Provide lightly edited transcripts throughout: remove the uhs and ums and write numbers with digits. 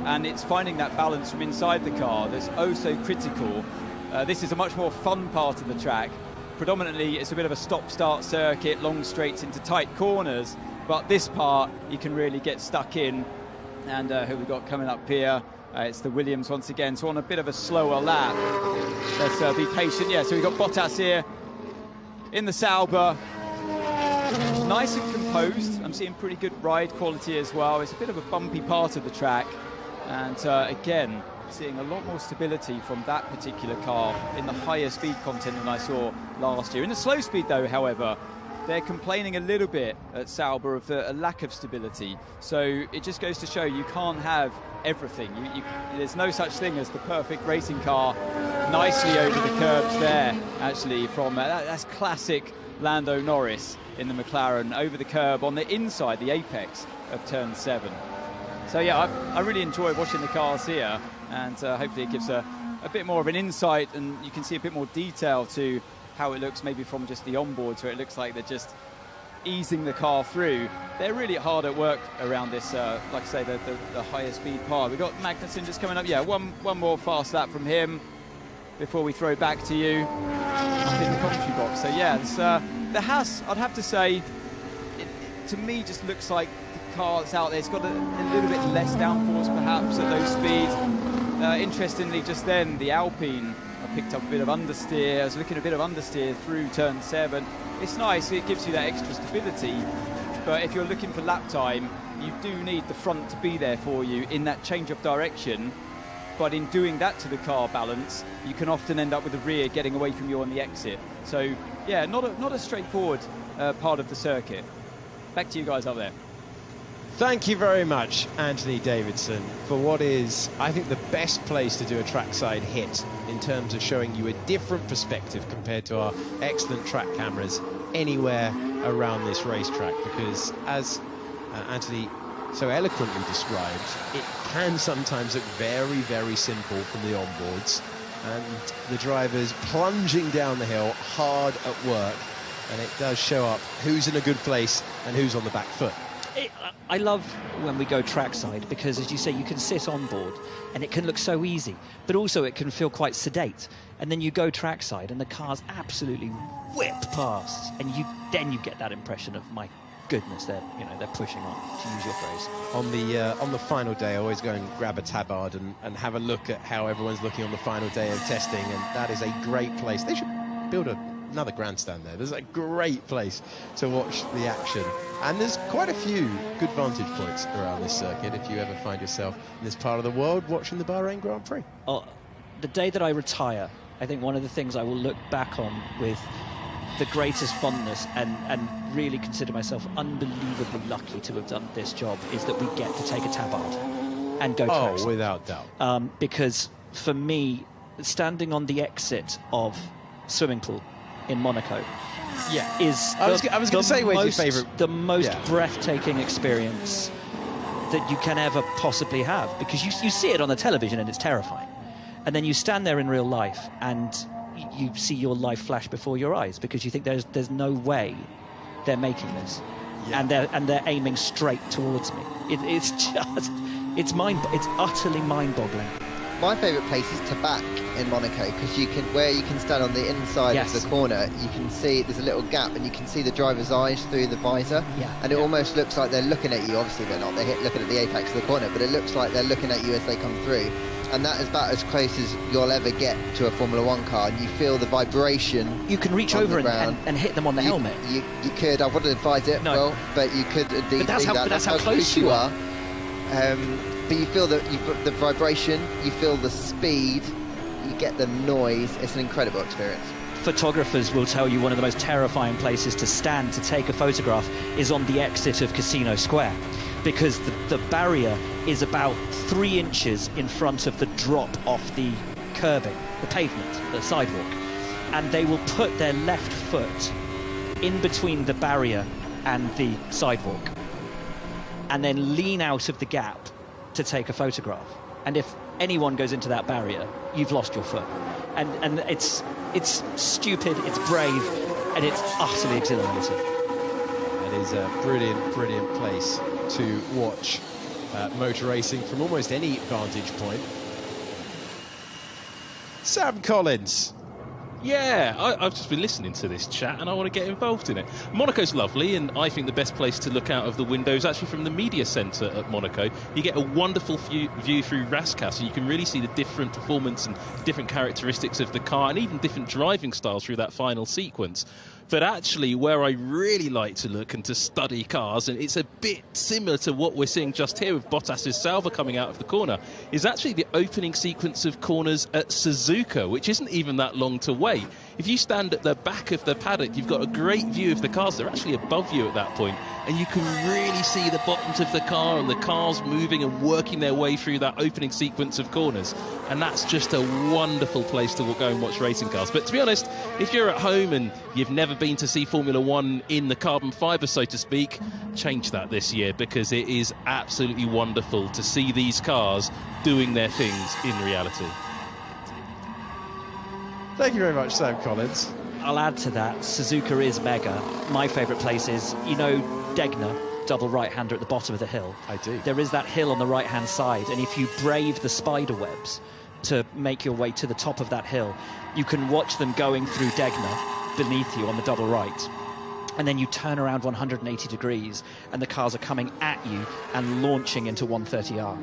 and it's finding that balance from inside the car that's oh so critical. This is a much more fun part of the track. Predominantly, it's a bit of a stop-start circuit, long straights into tight corners, but this part, you can really get stuck in. And who we've got coming up here? It's the Williams once again, so on a bit of a slower lap. Let's be patient. Yeah, so we've got Bottas here in the Sauber. Nice and composed. I'm seeing pretty good ride quality as well. It's a bit of a bumpy part of the track. And again, seeing a lot more stability from that particular car in the higher speed content than I saw last year. In the slow speed though, however, they're complaining a little bit at Sauber of a lack of stability. So it just goes to show you can't have everything. There's no such thing as the perfect racing car. Nicely over the curbs there, actually, from that's classic Lando Norris in the McLaren, over the curb on the inside, the apex of turn 7. So yeah, I really enjoy watching the cars here, and hopefully it gives a bit more of an insight, and you can see a bit more detail to how it looks maybe from just the onboard, so it looks like they're just easing the car through. They're really hard at work around this, like I say, the higher speed part. We've got Magnussen just coming up. Yeah, one more fast lap from him before we throw back to you up in the commentary box. So yeah, the Haas, I'd have to say, to me just looks like the car that's out there, it's got a little bit less downforce perhaps at those speeds. Interestingly, just then, the Alpine, I picked up a bit of understeer. I was looking at a bit of understeer through turn 7. It's nice, it gives you that extra stability, but if you're looking for lap time, you do need the front to be there for you in that change of direction. But in doing that to the car balance, you can often end up with the rear getting away from you on the exit. So yeah, not a straightforward part of the circuit. Back to you guys up there. Thank you very much, Anthony Davidson, for what is, I think, the best place to do a trackside hit in terms of showing you a different perspective compared to our excellent track cameras anywhere around this racetrack. Because as Anthony so eloquently described, it can sometimes look very, very simple from the onboards, and the drivers plunging down the hill, hard at work, and it does show up who's in a good place and who's on the back foot. I love when we go trackside because, as you say, you can sit on board and it can look so easy, but also it can feel quite sedate. And then you go trackside and the cars absolutely whip past, and then you get that impression of, my goodness, they're pushing on, to use your phrase. On the final day, I always go and grab a tabard and have a look at how everyone's looking on the final day of testing, and that is a great place. They should build another grandstand there. There's a great place to watch the action, and there's quite a few good vantage points around this circuit if you ever find yourself in this part of the world watching the Bahrain Grand Prix. The day that I retire, I think one of the things I will look back on with the greatest fondness and really consider myself unbelievably lucky to have done this job is that we get to take a tabard and go trackside. Oh, without doubt. Because for me, standing on the exit of swimming pool in Monaco is I was going to say, where's your favourite? The most breathtaking experience that you can ever possibly have, because you see it on the television and it's terrifying, and then you stand there in real life and you see your life flash before your eyes, because you think there's no way they're making this, and they're aiming straight towards me. It's utterly mind-boggling. My favourite place is Tabac in Monaco, because you can stand on the inside of the corner. You can see there's a little gap, and you can see the driver's eyes through the visor, and it almost looks like they're looking at you. Obviously they're not, they're looking at the apex of the corner, but it looks like they're looking at you as they come through, and that is about as close as you'll ever get to a Formula 1 car, and you feel the vibration. You can reach over and hit them on the helmet. You could, I wouldn't advise it, but you could indeed. But that's how close you are. But you feel the vibration, you feel the speed, you get the noise. It's an incredible experience. Photographers will tell you one of the most terrifying places to stand to take a photograph is on the exit of Casino Square, because the barrier is about 3 inches in front of the drop off the curbing, the pavement, the sidewalk, and they will put their left foot in between the barrier and the sidewalk and then lean out of the gap to take a photograph. And if anyone goes into that barrier, you've lost your foot. And it's stupid, it's brave, and it's utterly exhilarating. It is a brilliant place to watch motor racing from almost any vantage point. Sam Collins. Yeah, I've just been listening to this chat and I want to get involved in it. Monaco's lovely, and I think the best place to look out of the window is actually from the media centre at Monaco. You get a wonderful view through Rascasse, and you can really see the different performance and different characteristics of the car, and even different driving styles through that final sequence. But actually, where I really like to look and to study cars, and it's a bit similar to what we're seeing just here with Bottas's Sauber coming out of the corner, is actually the opening sequence of corners at Suzuka, which isn't even that long to wait. If you stand at the back of the paddock, you've got a great view of the cars. They're actually above you at that point, and you can really see the bottoms of the car and the cars moving and working their way through that opening sequence of corners. And that's just a wonderful place to go and watch racing cars. But to be honest, if you're at home and you've never been to see Formula One in the carbon fibre, so to speak, change that this year, because it is absolutely wonderful to see these cars doing their things in reality. Thank you very much, Sam Collins. I'll add to that, Suzuka is mega. My favourite place is, you know, Degner, double right-hander at the bottom of the hill. I do. There is that hill on the right-hand side, and if you brave the spider webs to make your way to the top of that hill, you can watch them going through Degner beneath you on the double right. And then you turn around 180 degrees, and the cars are coming at you and launching into 130R.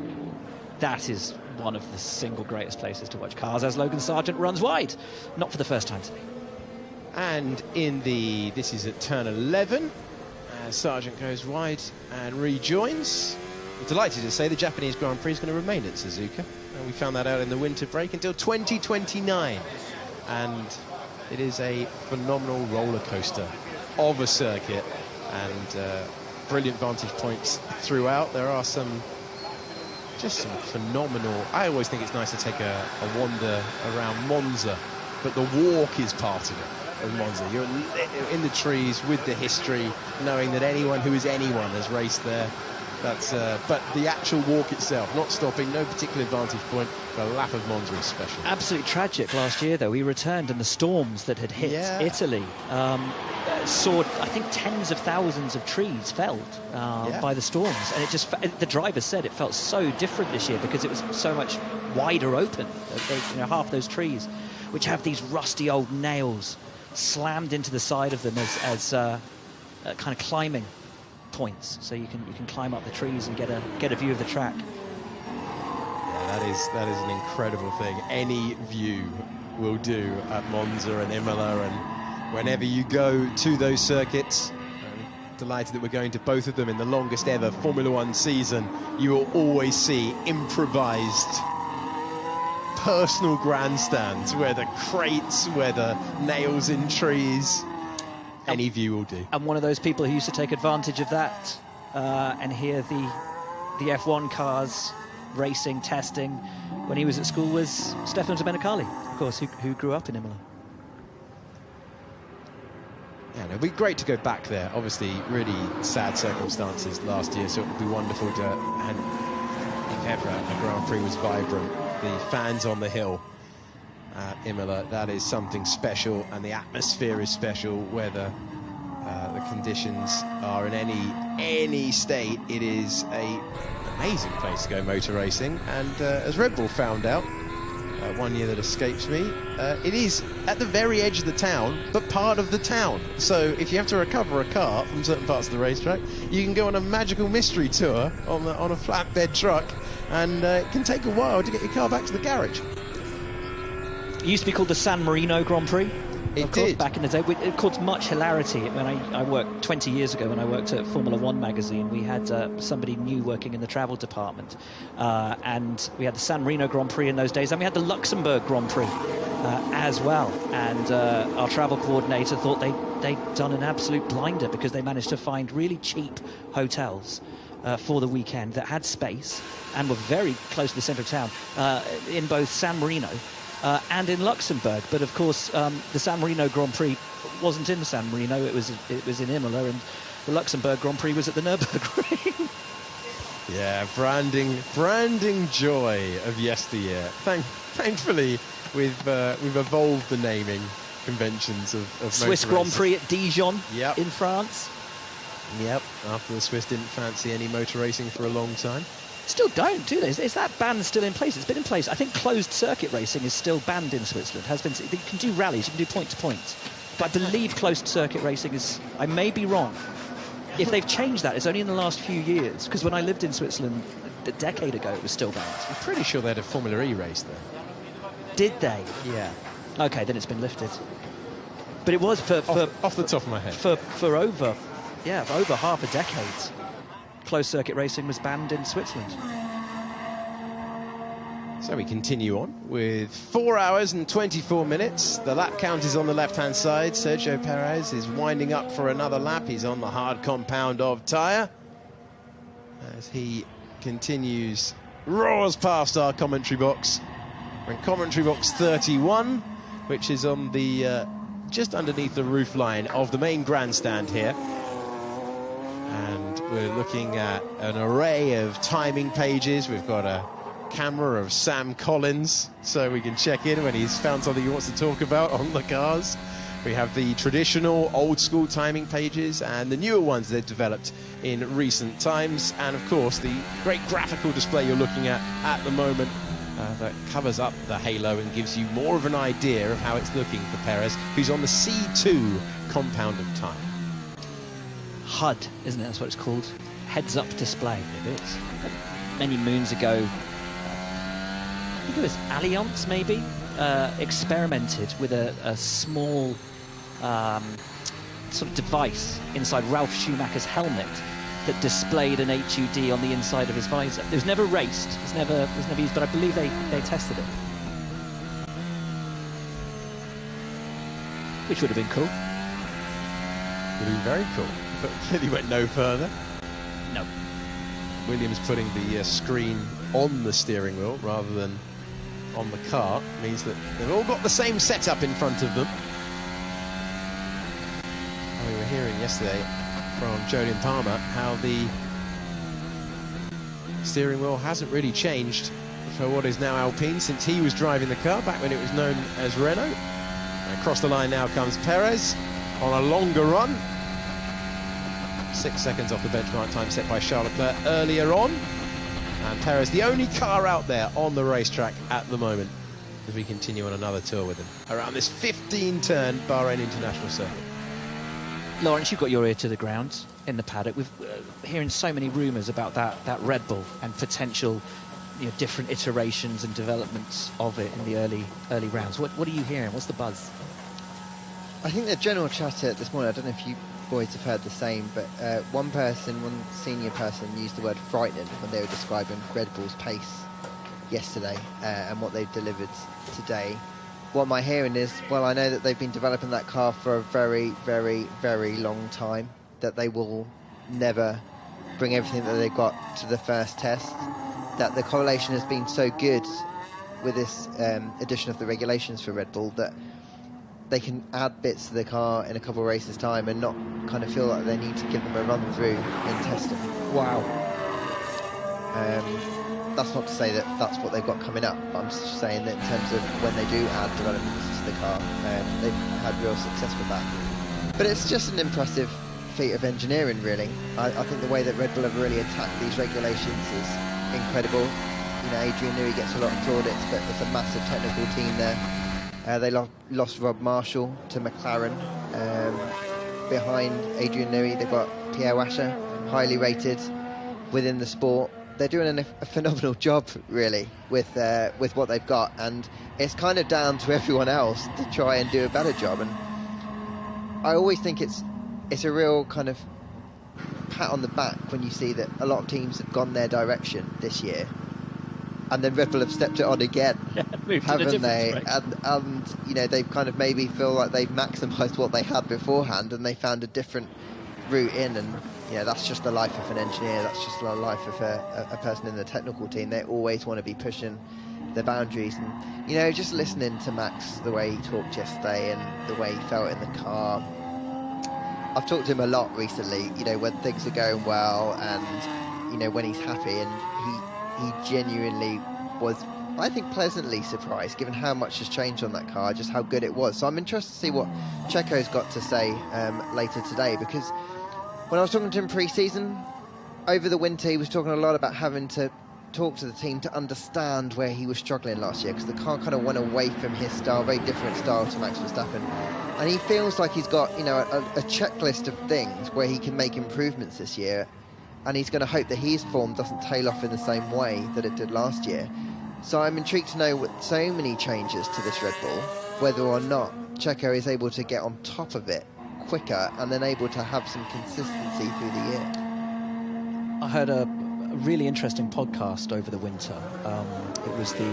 That is one of the single greatest places to watch cars as Logan Sargent runs wide. Not for the first time today. And this is at turn 11. Sargent goes wide and rejoins. I'm delighted to say the Japanese Grand Prix is going to remain at Suzuka. And we found that out in the winter break until 2029. And it is a phenomenal roller coaster of a circuit, and brilliant vantage points throughout. There are some phenomenal... I always think it's nice to take a wander around Monza, but the walk is part of it, of Monza. You're in the trees with the history, knowing that anyone who is anyone has raced there. That's but the actual walk itself, not stopping, no particular vantage point. The lap of Monza is special. Absolutely tragic last year, though. We returned, and the storms that had hit Italy saw, I think, tens of thousands of trees felled by the storms, and it just, the driver said it felt so different this year because it was so much wider open. Half those trees, which have these rusty old nails slammed into the side of them as kind of climbing points, so you can climb up the trees and get a view of the track. Yeah, that is an incredible thing. Any view will do at Monza and Imola, and whenever you go to those circuits, I'm delighted that we're going to both of them in the longest ever Formula One season. You will always see improvised personal grandstands where the crates, where the nails in trees. Any view will do. And one of those people who used to take advantage of that and hear the F1 cars racing, testing, when he was at school was Stefano Domenicali, of course, who grew up in Imola. Yeah, it'd be great to go back there. Obviously, really sad circumstances last year, so it would be wonderful to, and if ever a Grand Prix was vibrant, the fans on the hill at Imola, that is something special, and the atmosphere is special, whether the conditions are in any state. It is an amazing place to go motor racing, and as Red Bull found out one year that escapes me, it is at the very edge of the town, but part of the town. So if you have to recover a car from certain parts of the racetrack, you can go on a magical mystery tour on a flatbed truck, and it can take a while to get your car back to the garage. It used to be called the San Marino Grand Prix. It did. Back in the day. It caused much hilarity. When I worked 20 years ago, when I worked at Formula One magazine, we had somebody new working in the travel department. And we had the San Marino Grand Prix in those days, and we had the Luxembourg Grand Prix as well. And our travel coordinator thought they'd done an absolute blinder because they managed to find really cheap hotels for the weekend that had space and were very close to the centre of town in both San Marino and in Luxembourg. But of course, the San Marino Grand Prix wasn't in San Marino, it was in Imola, and the Luxembourg Grand Prix was at the Nürburgring. Yeah, branding joy of yesteryear. Thankfully, we've evolved the naming conventions of Swiss motor Grand racing. Prix at Dijon Yep. in France. Yep, after the Swiss didn't fancy any motor racing for a long time. Still don't, do they? Is that ban still in place? It's been in place. I think closed circuit racing is still banned in Switzerland. Has been. You can do rallies, you can do point to point. But I believe closed circuit racing is. I may be wrong. If they've changed that, it's only in the last few years. Because when I lived in Switzerland a decade ago, it was still banned. I'm pretty sure they had a Formula E race there. Did they? Yeah. Okay, then it's been lifted. But it was for off the top of my head for over half a decade. Closed circuit racing was banned in Switzerland. So we continue on with 4 hours and 24 minutes. The lap count is on the left-hand side. Sergio Perez is winding up for another lap. He's on the hard compound of tyre as he continues, roars past our commentary box. We're in commentary box 31, which is on the just underneath the roof line of the main grandstand here. And we're looking at an array of timing pages. We've got a camera of Sam Collins, so we can check in when he's found something he wants to talk about on the cars. We have the traditional old-school timing pages and the newer ones they've developed in recent times, and of course the great graphical display you're looking at the moment that covers up the halo and gives you more of an idea of how it's looking for Perez, who's on the C2 compound of time. HUD, isn't it? That's what it's called. Heads-up display. It is. Many moons ago, I think it was Allianz maybe, experimented with a small sort of device inside Ralf Schumacher's helmet that displayed an HUD on the inside of his visor. It was never raced, it was never used, but I believe they tested it. Which would have been cool. Would have been very cool, but clearly went no further. No. Williams putting the screen on the steering wheel rather than on the car means that they've all got the same setup in front of them. And we were hearing yesterday from Jolyon Palmer how the steering wheel hasn't really changed for what is now Alpine since he was driving the car back when it was known as Renault. And across the line now comes Perez on a longer run. 6 seconds off the benchmark time set by Charles Leclerc earlier on. And Perez, the only car out there on the racetrack at the moment, as we continue on another tour with him around this 15-turn Bahrain International Circuit. Lawrence, you've got your ear to the ground in the paddock. We've hearing so many rumours about that Red Bull and potential, different iterations and developments of it in the early rounds. What are you hearing? What's the buzz? I think the general chatter this morning, I don't know if you boys have heard the same, but one senior person used the word frightening when they were describing Red Bull's pace yesterday and what they've delivered today. What am I hearing is, well, I know that they've been developing that car for a very, very, very long time, that they will never bring everything that they've got to the first test, that the correlation has been so good with this addition of the regulations for Red Bull that they can add bits to the car in a couple of races' time and not kind of feel like they need to give them a run through in testing. Wow. That's not to say that that's what they've got coming up, but I'm just saying that in terms of when they do add developments to the car, they've had real success with that. But it's just an impressive feat of engineering, really. I think the way that Red Bull have really attacked these regulations is incredible. Adrian Newey gets a lot of plaudits, but there's a massive technical team there. They lost Rob Marshall to McLaren. Behind Adrian Newey, they've got Pierre Washer, highly rated within the sport. They're doing a phenomenal job, really, with what they've got, and it's kind of down to everyone else to try and do a better job. And I always think it's a real kind of pat on the back when you see that a lot of teams have gone their direction this year, and then Red Bull have stepped it on again, haven't they? And they've kind of maybe feel like they've maximised what they had beforehand, and they found a different route in, and that's just the life of an engineer. That's just the life of a person in the technical team. They always want to be pushing the boundaries, and just listening to Max, the way he talked yesterday and the way he felt in the car. I've talked to him a lot recently, when things are going well and when he's happy, and he genuinely was, I think, pleasantly surprised given how much has changed on that car, just how good it was. So I'm interested to see what Checo's got to say later today, because when I was talking to him pre-season, over the winter he was talking a lot about having to talk to the team to understand where he was struggling last year, because the car kind of went away from his style, very different style to Max Verstappen, and he feels like he's got, you know, a checklist of things where he can make improvements this year, and he's going to hope that his form doesn't tail off in the same way that it did last year. So I'm intrigued to know, with so many changes to this Red Bull, whether or not Checo is able to get on top of it quicker and then able to have some consistency through the year. I heard a really interesting podcast over the winter. It was the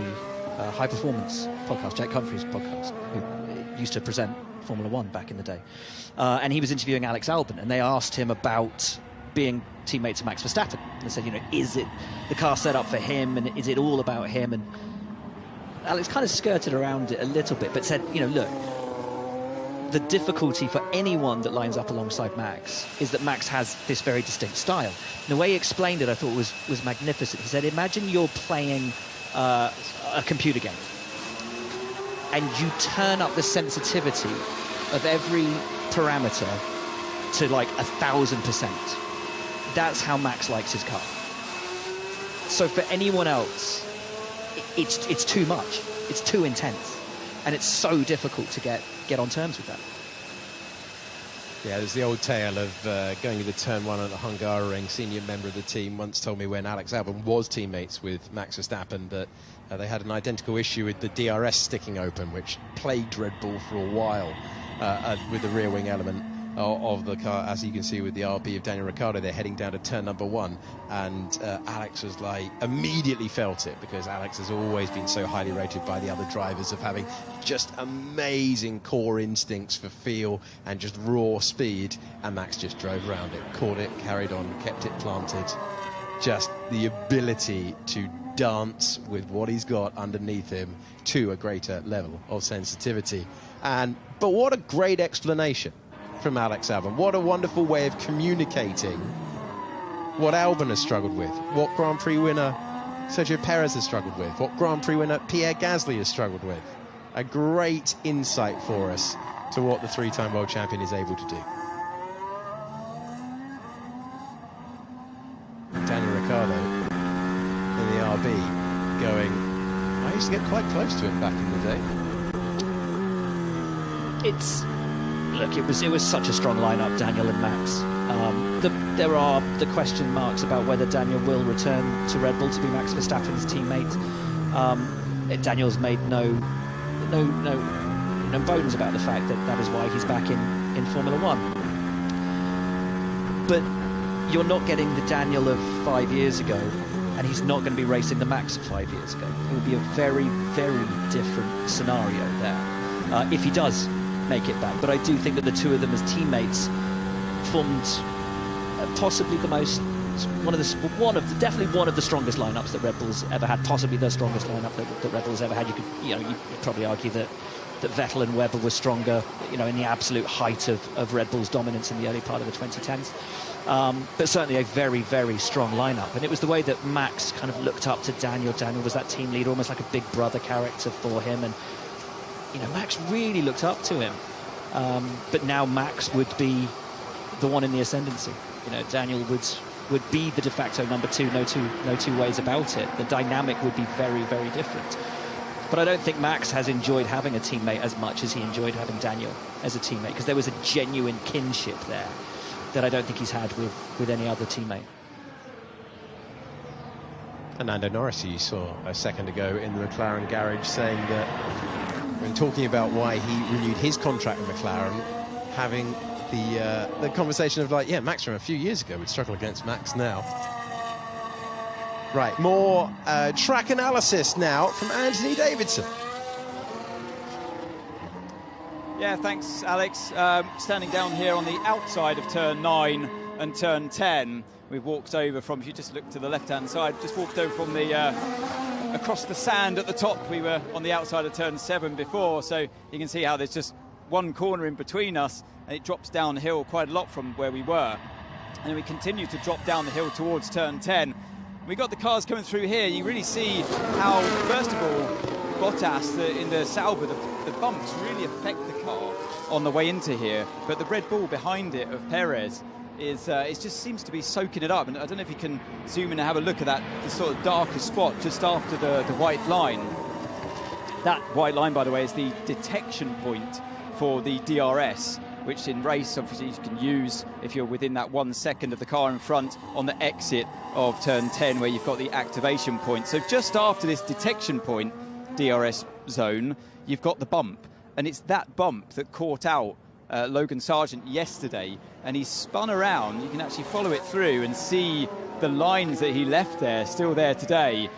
High Performance podcast, Jack Humphrey's podcast, who used to present Formula One back in the day. And he was interviewing Alex Albon, and they asked him about being teammates of Max Verstappen. They said, you know, is it the car set up for him, and is it all about him? And Alex kind of skirted around it a little bit, but said, you know, look, the difficulty for anyone that lines up alongside Max is that Max has this very distinct style. And the way he explained it, I thought was magnificent. He said, imagine you're playing a computer game, and you turn up the sensitivity of every parameter to like 1,000%. That's how Max likes his car. So for anyone else, it's too much. It's too intense, and it's so difficult to get on terms with that. Yeah, there's the old tale of going into turn one at the Hungaroring. Senior member of the team once told me when Alex Albon was teammates with Max Verstappen that they had an identical issue with the DRS sticking open, which plagued Red Bull for a while with the rear wing element of the car. As you can see with the RB of Daniel Ricciardo, they're heading down to turn number one, and Alex was like, immediately felt it, because Alex has always been so highly rated by the other drivers of having just amazing core instincts for feel and just raw speed, and Max just drove around it, caught it, carried on, kept it planted. Just the ability to dance with what he's got underneath him to a greater level of sensitivity. But what a great explanation from Alex Albon. What a wonderful way of communicating what Albon has struggled with, what Grand Prix winner Sergio Perez has struggled with, what Grand Prix winner Pierre Gasly has struggled with. A great insight for us to what the three-time world champion is able to do. Daniel Ricciardo in the RB going, I used to get quite close to him back in the day. Look, it was such a strong lineup, Daniel and Max. There are the question marks about whether Daniel will return to Red Bull to be Max Verstappen's teammate. Daniel's made no bones about the fact that is why he's back in Formula One. But you're not getting the Daniel of 5 years ago, and he's not going to be racing the Max of 5 years ago. It will be a very, very different scenario there if he does make it back. But I do think that the two of them as teammates formed possibly definitely one of the strongest lineups that Red Bull's ever had, possibly the strongest lineup that Red Bull's ever had. You could probably argue that Vettel and Webber were stronger, in the absolute height of Red Bull's dominance in the early part of the 2010s. But certainly a very, very strong lineup. And it was the way that Max kind of looked up to Daniel. Daniel was that team leader, almost like a big brother character for him. And Max really looked up to him. But now Max would be the one in the ascendancy. Daniel would be the de facto number two, no two ways about it. The dynamic would be very, very different. But I don't think Max has enjoyed having a teammate as much as he enjoyed having Daniel as a teammate, because there was a genuine kinship there that I don't think he's had with any other teammate. And Lando Norris, you saw a second ago in the McLaren garage, saying that when talking about why he renewed his contract with McLaren, having the conversation of Max from a few years ago would struggle against Max now. Right, more track analysis now from Anthony Davidson. Yeah, thanks, Alex. Standing down here on the outside of turn 9 and turn 10, we've walked over from, if you just look to the left-hand side, just walked over from the across the sand at the top. We were on the outside of turn 7 before, so you can see how there's just one corner in between us, and it drops downhill quite a lot from where we were. And then we continue to drop down the hill towards turn 10. We got the cars coming through here. You really see how, first of all, Bottas in the Sauber, the bumps really affect the car on the way into here. But the Red Bull behind it of Perez is it just seems to be soaking it up. And I don't know if you can zoom in and have a look at that, the sort of darker spot just after the white line. That white line, by the way, is the detection point for the DRS, which in race, obviously, you can use if you're within that 1 second of the car in front on the exit of turn 10, where you've got the activation point. So just after this detection point, DRS zone, you've got the bump. And it's that bump that caught out Logan Sargent yesterday, and he spun around. You can actually follow it through and see the lines that he left there still there today,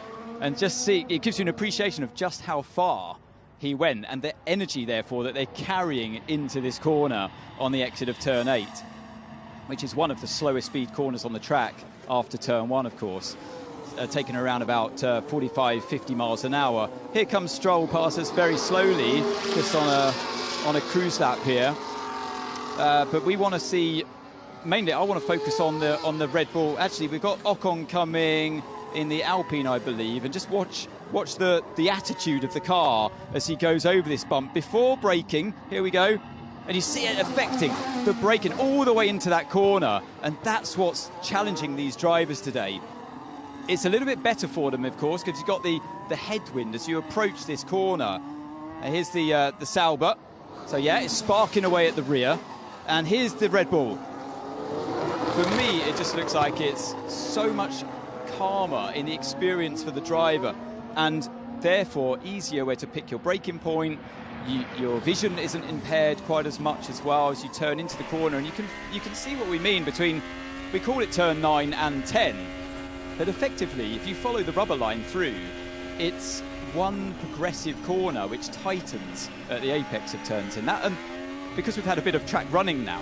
and just see, it gives you an appreciation of just how far he went and the energy therefore that they're carrying into this corner on the exit of turn 8, which is one of the slowest speed corners on the track after turn 1, of course, taking around about 45-50 miles an hour. Here comes Stroll past us very slowly, just on a cruise lap here. But we want to see, mainly I want to focus on the Red Bull. Actually, we've got Ocon coming in the Alpine, I believe, and just watch the attitude of the car as he goes over this bump before braking. Here we go. And you see it affecting the braking all the way into that corner. And that's what's challenging these drivers today. It's a little bit better for them, of course, because you've got the headwind as you approach this corner. And here's the Sauber. So, yeah, it's sparking away at the rear. And here's the Red Bull. For me, it just looks like it's so much calmer in the experience for the driver, and therefore easier where to pick your braking point. Your vision isn't impaired quite as much as well as you turn into the corner, and you can see what we mean between, we call it turn 9 and 10, but effectively if you follow the rubber line through, it's one progressive corner which tightens at the apex of turn 10. And because we've had a bit of track running now,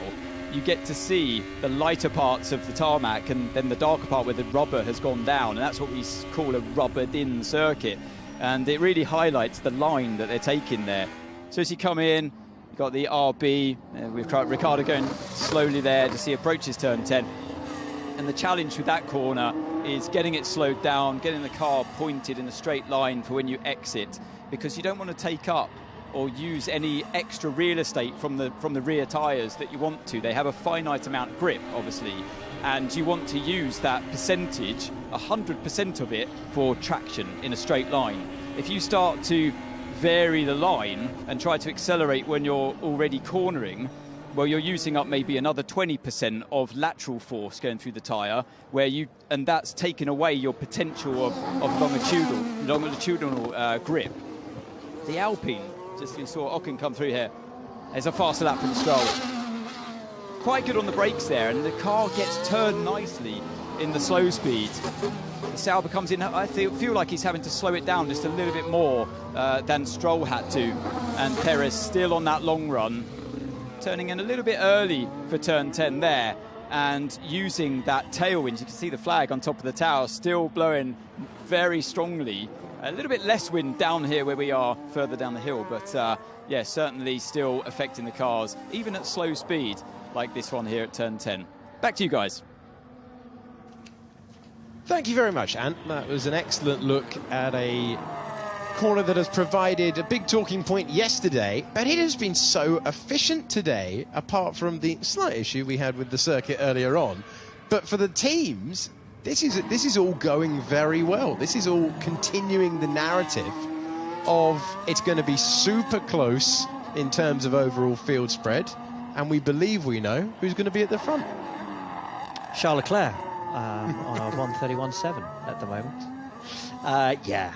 you get to see the lighter parts of the tarmac and then the darker part where the rubber has gone down, and that's what we call a rubbered-in circuit. And it really highlights the line that they're taking there. So as you come in, you've got the RB, we've got Ricciardo going slowly there as he approaches turn 10. And the challenge with that corner is getting it slowed down, getting the car pointed in a straight line for when you exit, because you don't want to take up or use any extra real estate from the rear tyres that you want to. They have a finite amount of grip, obviously, and you want to use that percentage, 100% of it, for traction in a straight line. If you start to vary the line and try to accelerate when you're already cornering, well, you're using up maybe another 20% of lateral force going through the tyre, and that's taken away your potential of longitudinal grip. The Alpine, just we saw Ocon come through here. There's a faster lap from Stroll. Quite good on the brakes there, and the car gets turned nicely in the slow speed. The Sauber comes in, I feel like he's having to slow it down just a little bit more than Stroll had to. And Perez still on that long run, turning in a little bit early for turn 10 there, and using that tailwind. You can see the flag on top of the tower still blowing very strongly. A little bit less wind down here where we are further down the hill, but yeah, certainly still affecting the cars, even at slow speed like this one here at turn 10. Back to you guys. Thank you very much, Ant. That was an excellent look at a corner that has provided a big talking point yesterday, but it has been so efficient today, apart from the slight issue we had with the circuit earlier on. But for the teams, this is all going very well. This is all continuing the narrative of it's going to be super close in terms of overall field spread, and we believe we know who's going to be at the front. Charles Leclerc on a 1:31.7 at the moment. Yeah.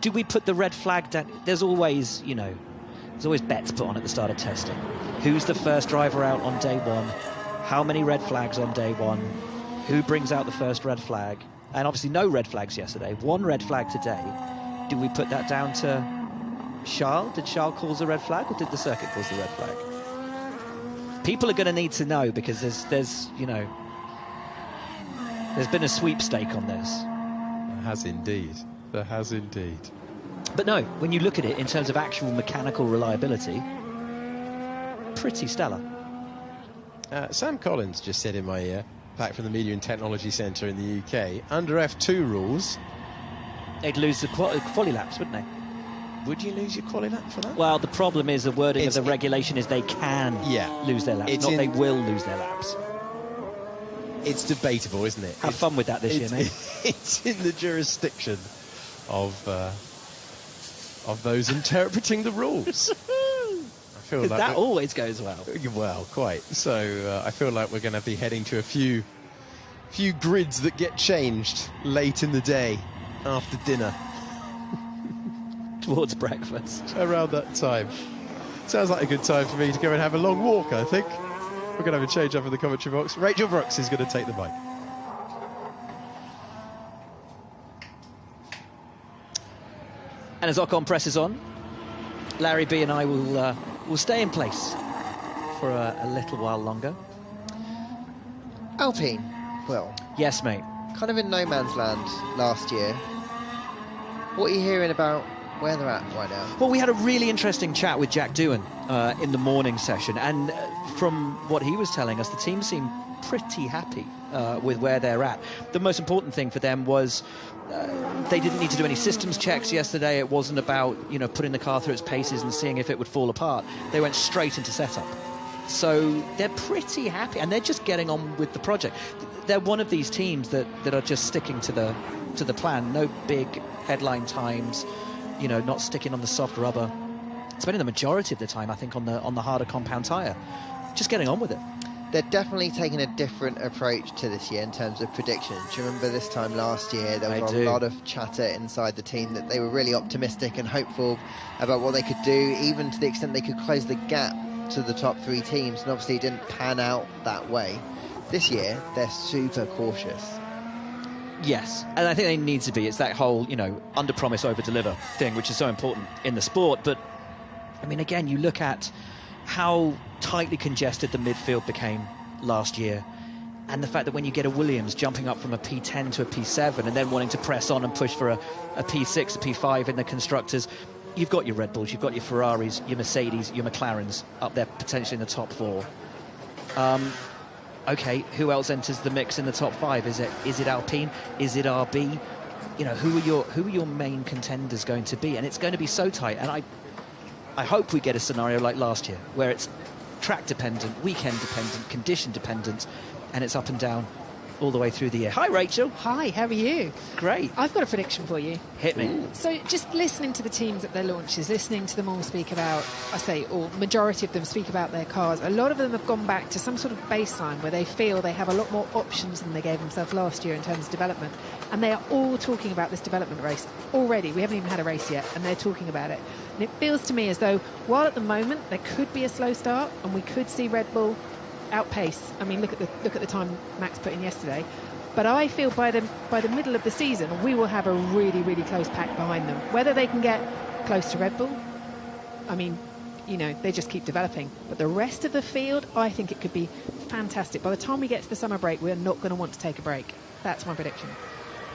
Do we put the red flag down? There's always bets put on at the start of testing. Who's the first driver out on day one? How many red flags on day one? Who brings out the first red flag? And obviously no red flags yesterday. One red flag today. Do we put that down to Charles? Did Charles cause the red flag, or did the circuit cause the red flag? People are going to need to know, because there's been a sweepstake on this. There has indeed. There has indeed. But no, when you look at it in terms of actual mechanical reliability, pretty stellar. Sam Collins just said in my ear, back from the Media and Technology Centre in the UK, under F2 rules, they'd lose the quali laps, wouldn't they? Would you lose your quali lap for that? Well, the problem is the wording of the regulation is they can lose their laps, not they will lose their laps. It's debatable, isn't it? Have fun with that this year, mate. It's in the jurisdiction of those interpreting the rules. I feel like that always goes well. Well, quite. So I feel like we're going to be heading to a few grids that get changed late in the day after dinner. Towards breakfast. Around that time. Sounds like a good time for me to go and have a long walk, I think. We're going to have a change up in the commentary box. Rachel Brooks is going to take the mic. And as Ocon presses on, Larry B and I will stay in place for a little while longer. Alpine, Will. Yes, mate. Kind of in no man's land last year. What are you hearing about where they're at right now? Well, we had a really interesting chat with Jack Doohan in the morning session, and from what he was telling us, the team seemed pretty happy with where they're at. The most important thing for them was they didn't need to do any systems checks yesterday. It wasn't about, you know, putting the car through its paces and seeing if it would fall apart. They went straight into setup. So they're pretty happy, and they're just getting on with the project. They're one of these teams that are just sticking to the plan. No big headline times, you know, not sticking on the soft rubber. Spending the majority of the time, I think, on the harder compound tyre. Just getting on with it. They're definitely taking a different approach to this year in terms of predictions. Do you remember this time last year, there was a lot of chatter inside the team that they were really optimistic and hopeful about what they could do, even to the extent they could close the gap to the top three teams, and obviously it didn't pan out that way. This year, they're super cautious. Yes, and I think they need to be. It's that whole, you know, under-promise, over-deliver thing, which is so important in the sport. But, I mean, again, you look at how tightly congested the midfield became last year, and the fact that when you get a Williams jumping up from a P10 to a P7 and then wanting to press on and push for a P6, a P5 in the constructors, you've got your Red Bulls, you've got your Ferraris, your Mercedes, your McLarens up there potentially in the top four. Okay, who else enters the mix in the top five? Is it Alpine? Is it RB? You know, who are your main contenders going to be? And it's going to be so tight. And I hope we get a scenario like last year, where it's track dependent, weekend dependent, condition dependent, and it's up and down all the way through the year. Hi, Rachel. Hi, how are you? Great. I've got a prediction for you. Hit me. Ooh. So just listening to the teams at their launches, listening to them all speak about, or majority of them speak about their cars, a lot of them have gone back to some sort of baseline where they feel they have a lot more options than they gave themselves last year in terms of development. And they are all talking about this development race already. We haven't even had a race yet, and they're talking about it. And it feels to me as though, while at the moment there could be a slow start and we could see Red Bull outpace. I mean, look at the time Max put in yesterday. But I feel by the middle of the season, we will have a really, really close pack behind them. Whether they can get close to Red Bull, I mean, you know, they just keep developing. But the rest of the field, I think it could be fantastic. By the time we get to the summer break, we're not going to want to take a break. That's my prediction.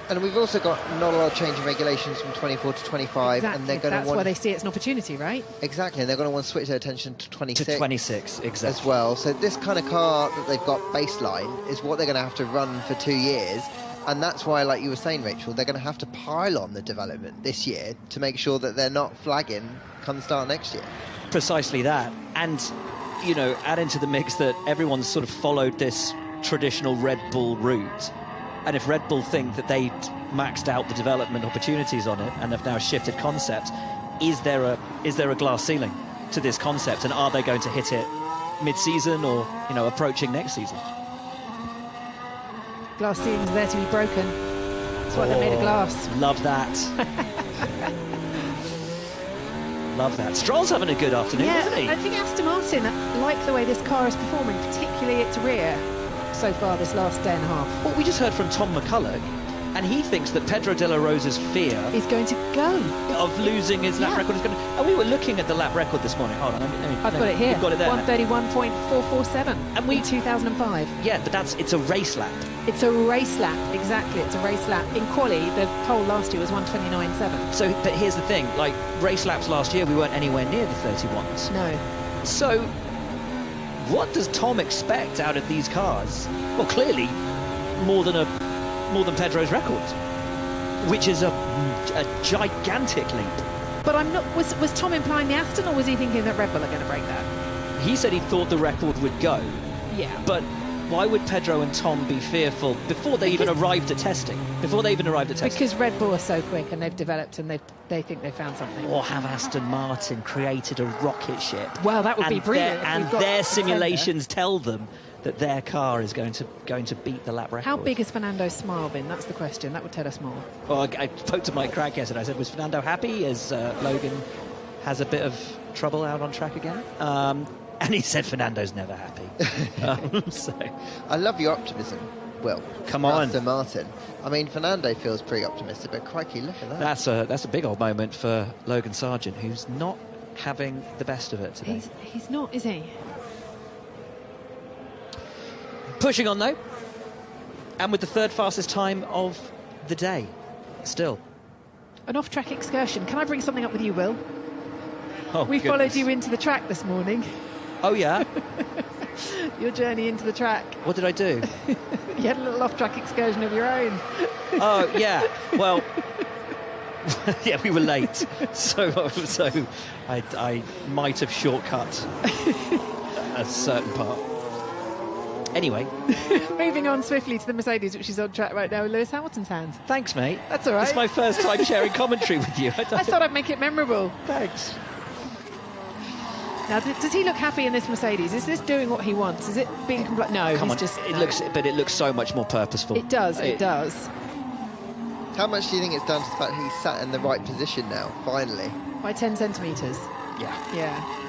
And we've also got not a lot of change in regulations from 24 to 25. Exactly. And they're going That's why they see it's an opportunity, right? Exactly, and they're going to want to switch their attention to 26. To 26, exactly. As well. So this kind of car that they've got baseline is what they're going to have to run for 2 years. And that's why, like you were saying, Rachel, they're going to have to pile on the development this year to make sure that they're not flagging come the start next year. Precisely that. And, you know, add into the mix that everyone's sort of followed this traditional Red Bull route. And if Red Bull think that they maxed out the development opportunities on it and have now shifted concept, is there a glass ceiling to this concept, and are they going to hit it mid-season or, you know, approaching next season? Glass ceiling's there to be broken. That's why they're made of glass. Love that. Love that. Stroll's having a good afternoon, isn't he? I think Aston Martin like the way this car is performing, particularly its rear, so far this last day and a half. Well, we just heard from Tom McCulloch, and he thinks that Pedro de la Rosa's fear is going to go of losing his lap record is going to. And we were looking at the lap record this morning. Hold on, I've got it here. You've got it there. 131.447. And we 2005. Yeah, but it's a race lap. It's a race lap, exactly. It's a race lap. In quali, the pole last year was 129.7. So, but here's the thing: like race laps last year, we weren't anywhere near the 31s. No. So, what does Tom expect out of these cars? Well, clearly, more than Pedro's record, which is a gigantic leap. But I'm not. Was Tom implying the Aston, or was he thinking that Red Bull are going to break that? He said he thought the record would go. Yeah. But why would Pedro and Tom be fearful before they even arrived at testing? Because Red Bull are so quick and they've developed and they think they found something. Or have Aston Martin created a rocket ship? Well, that would be brilliant. And their simulations tell them that their car is going to beat the lap record. How big has Fernando's smile been? That's the question. That would tell us more. Well, I spoke to Mike Crack yesterday. I said, was Fernando happy as Logan has a bit of trouble out on track again? And he said Fernando's never happy. So. I love your optimism, Will. Come on. Aston Martin. I mean, Fernando feels pretty optimistic, but crikey, look at that. That's a big old moment for Logan Sargent, who's not having the best of it today. He's not, is he? Pushing on, though. And with the third fastest time of the day, still. An off-track excursion. Can I bring something up with you, Will? Oh, we followed you into the track this morning. Oh, yeah? Your journey into the track. What did I do? You had a little off-track excursion of your own. Oh, yeah. Well, yeah, we were late. So I might have shortcut a certain part. Anyway. Moving on swiftly to the Mercedes, which is on track right now in Lewis Hamilton's hands. Thanks, mate. That's all right. It's my first time sharing commentary with you. I thought I'd make it memorable. Thanks. Now, does he look happy in this Mercedes? Is this doing what he wants? Is it being no? Come he's on. Just. It looks so much more purposeful. It does. It does. How much do you think it's down to the fact he's sat in the right position now, finally? By 10 centimetres. Yeah. Yeah.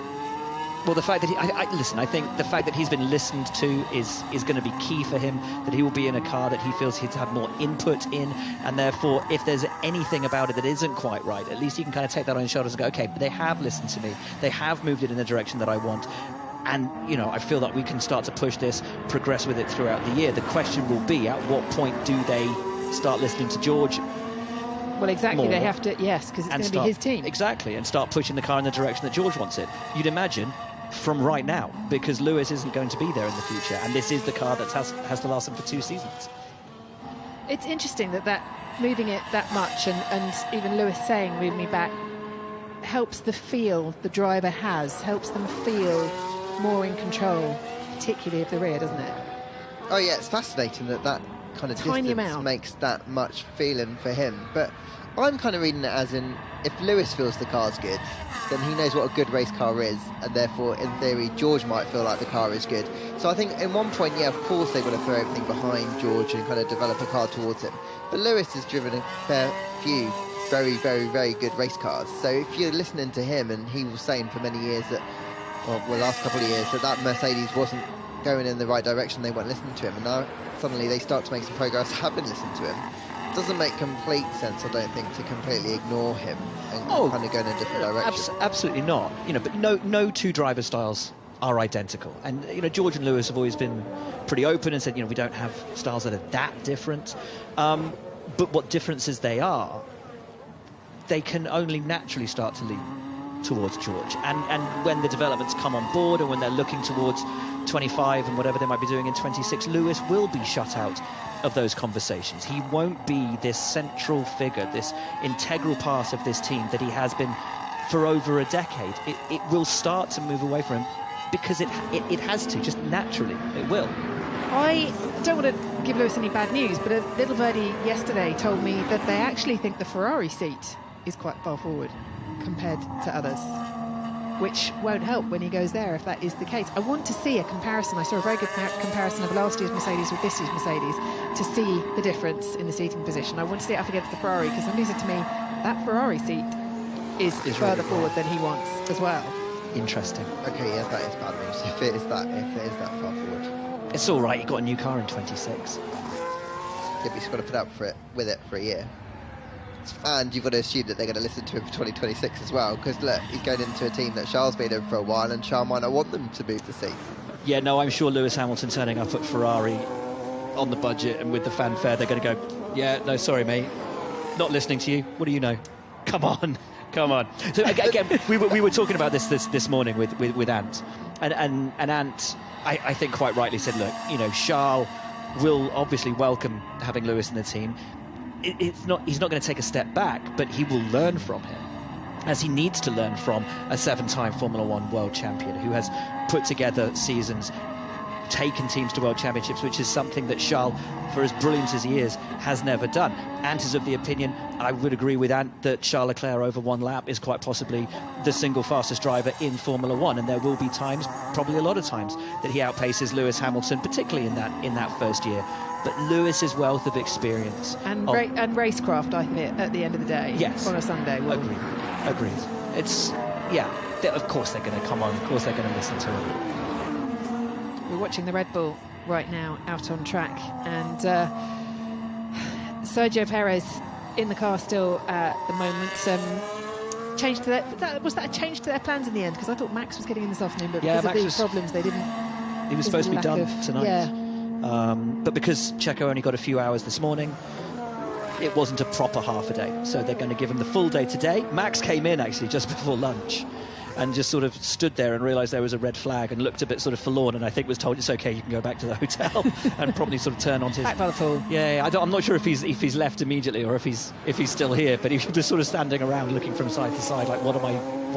Well, the fact that I think the fact that he's been listened to is going to be key for him, that he will be in a car that he feels he's had more input in, and therefore if there's anything about it that isn't quite right, at least he can kind of take that on his shoulders and go, okay, but they have listened to me, they have moved it in the direction that I want, and I feel that we can start to push this, progress with it throughout the year. The question will be, at what point do they start listening to George? Well, exactly. More, they have to, yes, because it's going to be his team. Exactly, and start pushing the car in the direction that George wants it. You'd imagine from right now, because Lewis isn't going to be there in the future, and this is the car that has to last them for 2 seasons. It's interesting that moving it that much, and even Lewis saying move me back, helps the feel the driver has, helps them feel more in control, particularly of the rear, doesn't it? Oh yeah, it's fascinating that kind of tiny distance amount makes that much feeling for him. But I'm kind of reading it as in, if Lewis feels the car's good, then he knows what a good race car is, and therefore in theory George might feel like the car is good. So I think in one point, yeah, of course they've got to throw everything behind George and kind of develop a car towards him, but Lewis has driven a fair few very, very, very good race cars. So if you're listening to him, and he was saying for many years that, well, last couple of years, that Mercedes wasn't going in the right direction, they weren't listening to him, and now suddenly they start to make some progress, have been listening to him. It doesn't make complete sense, I don't think, to completely ignore him and kind of go in a different direction. Absolutely not. But no two driver styles are identical, and George and Lewis have always been pretty open and said we don't have styles that are that different, but what differences they are, they can only naturally start to lean towards George, and when the developments come on board and when they're looking towards 25 and whatever they might be doing in 26, Lewis will be shut out of those conversations. He won't be this central figure, this integral part of this team that he has been for over a decade. It will start to move away from him because it has to, just naturally, it will. I don't want to give Lewis any bad news, but a little birdie yesterday told me that they actually think the Ferrari seat is quite far forward compared to others, which won't help when he goes there if that is the case. I want to see a comparison. I saw a very good comparison of last year's Mercedes with this year's Mercedes to see the difference in the seating position. I want to see it up against the Ferrari, because somebody said to me that Ferrari seat is further really forward than he wants as well. Interesting. Okay, yeah, that is bad news if it is that far forward. It's all right, he got a new car in 26. Yeah, but he's got to put up with it for a year. And you've got to assume that they're going to listen to him for 2026 as well, because look, he's going into a team that Charles been in for a while, and Charles might not want them to move the seat. Yeah, no, I'm sure Lewis Hamilton turning up at Ferrari on the budget and with the fanfare, they're going to go, yeah, no, sorry, mate, not listening to you. What do you know? Come on. So again, we were talking about this morning with Ant, and Ant, I think quite rightly said, look, Charles will obviously welcome having Lewis in the team. He's not going to take a step back, but he will learn from him. as he needs to learn from a 7-time Formula One world champion who has put together seasons, taken teams to world championships, which is something that Charles, for as brilliant as he is, has never done. Ant is of the opinion, I would agree with Ant, that Charles Leclerc over one lap is quite possibly the single fastest driver in Formula One, and there will be times, probably a lot of times, that he outpaces Lewis Hamilton, particularly in that first year. But Lewis's wealth of experience and racecraft, I think, at the end of the day, yes, on a Sunday. Agreed. It's, of course they're going to come on, of course they're going to listen to him. We're watching the Red Bull right now out on track, and Sergio Perez in the car still at the moment. Was that a change to their plans in the end? Because I thought Max was getting in this afternoon, but because of these problems, they didn't. He was supposed to be done tonight. Yeah. But because Checo only got a few hours this morning, it wasn't a proper half a day, so they're going to give him the full day today. Max came in actually just before lunch and just sort of stood there and realised there was a red flag and looked a bit sort of forlorn, and I think was told it's okay, you can go back to the hotel, and probably sort of turn on to his... Back by the pool. Yeah, I'm not sure if he's left immediately or if he's still here, but he was just sort of standing around looking from side to side like, what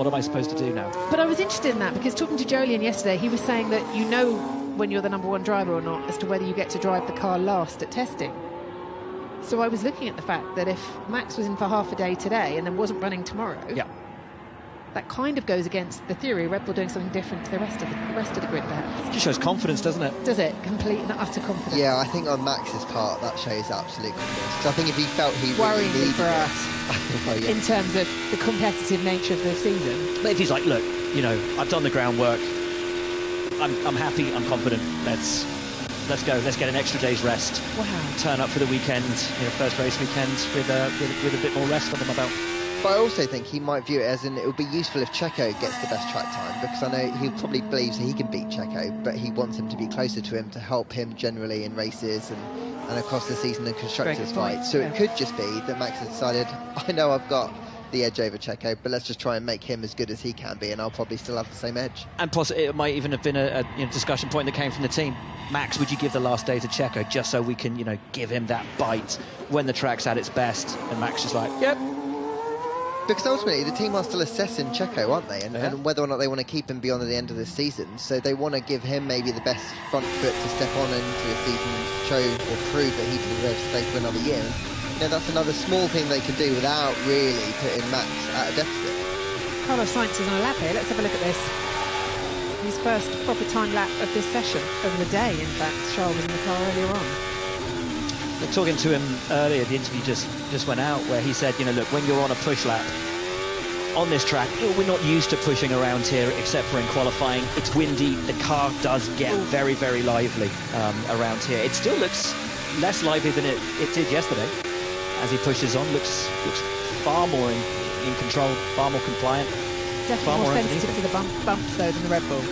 am I supposed to do now? But I was interested in that because talking to Jolyon yesterday, he was saying that you know when you're the number one driver or not as to whether you get to drive the car last at testing. So I was looking at the fact that if Max was in for half a day today and then wasn't running tomorrow, that kind of goes against the theory of Red Bull doing something different to the rest of the grid, perhaps. It just shows confidence, doesn't it? Does it? Complete and utter confidence. Yeah, I think on Max's part that shows absolute confidence. Because I think if he felt he worrying really needed for us in terms of the competitive nature of the season. But if he's like, look, I've done the groundwork, I'm happy, I'm confident, let's go, let's get an extra day's rest. Wow. Turn up for the weekend, first race weekend with a bit more rest under my belt. But I also think he might view it as it would be useful if Checo gets the best track time, because I know he probably believes that he can beat Checo, but he wants him to be closer to him to help him generally in races and across the season and constructors fights. So it could just be that Max has decided, I know I've got the edge over Checo, but let's just try and make him as good as he can be, and I'll probably still have the same edge. And possibly it might even have been a discussion point that came from the team. Max, would you give the last day to Checo just so we can, give him that bite when the track's at its best? And Max is like, yep. Because ultimately the team are still assessing Checo, aren't they? And whether or not they want to keep him beyond the end of the season. So they want to give him maybe the best front foot to step on into the season and show or prove that he deserves to stay for another year. And, that's another small thing they can do without really putting Max at a deficit. Carlos Sainz is on a lap here. Let's have a look at this. His first proper time lap of this session, of the day, in fact. Charles was in the car earlier on. Talking to him earlier, the interview just went out, where he said, look, when you're on a push lap on this track, we're not used to pushing around here except for in qualifying. It's windy, the car does get very, very lively around here. It still looks less lively than it did yesterday as he pushes on. Looks far more in control, far more compliant. Definitely far more sensitive to the bumps though than the Red Bull.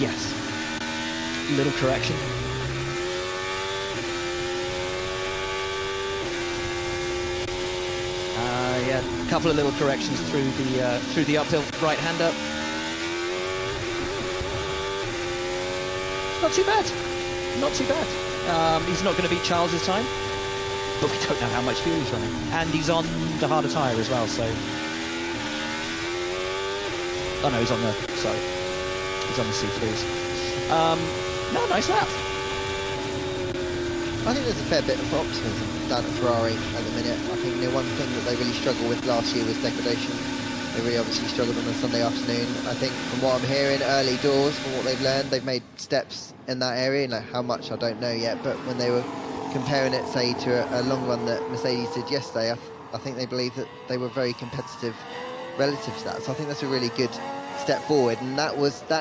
Yes. Little correction. A couple of little corrections through the uphill right-hander. Not too bad. Not too bad. He's not going to beat Charles's time, but we don't know how much fuel he's running. And he's on the harder tyre as well, so... Oh no, he's on the C3s. No, nice lap. I think there's a fair bit of optimism down at Ferrari at the minute. I think one thing that they really struggled with last year was degradation. They really obviously struggled on a Sunday afternoon. I think from what I'm hearing early doors, from what they've learned, they've made steps in that area. How much I don't know yet, but when they were comparing it, say, to a long run that Mercedes did yesterday, I think they believe that they were very competitive relative to that. So I think that's a really good step forward, and that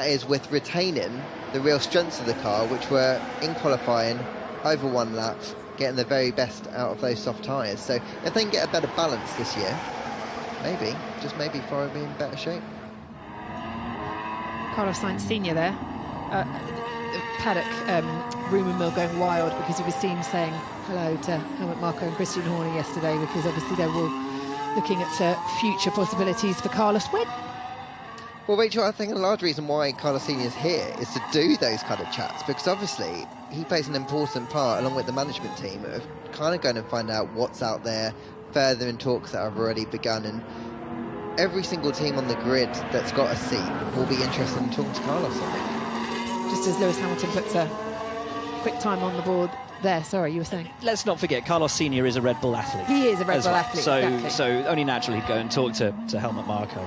is with retaining the real strengths of the car, which were in qualifying, over one lap, getting the very best out of those soft tyres. So if they can get a better balance this year, maybe, just maybe, Ferrari will be in better shape. Carlos Sainz Sr. there. Paddock rumour mill going wild because he was seen saying hello to Helmut Marko and Christian Horner yesterday, because obviously they were looking at future possibilities for Carlos. Well, Rachel, I think a large reason why Carlos Sr. is here is to do those kind of chats, because obviously he plays an important part, along with the management team, of kind of going and find out what's out there further in talks that have already begun. And every single team on the grid that's got a seat will be interested in talking to Carlos, I think. Just as Lewis Hamilton puts a quick time on the board there. Sorry, you were saying? Let's not forget, Carlos Sr. is a Red Bull athlete. He is a Red Bull athlete, so, exactly. So only naturally he'd go and talk to Helmut Marko.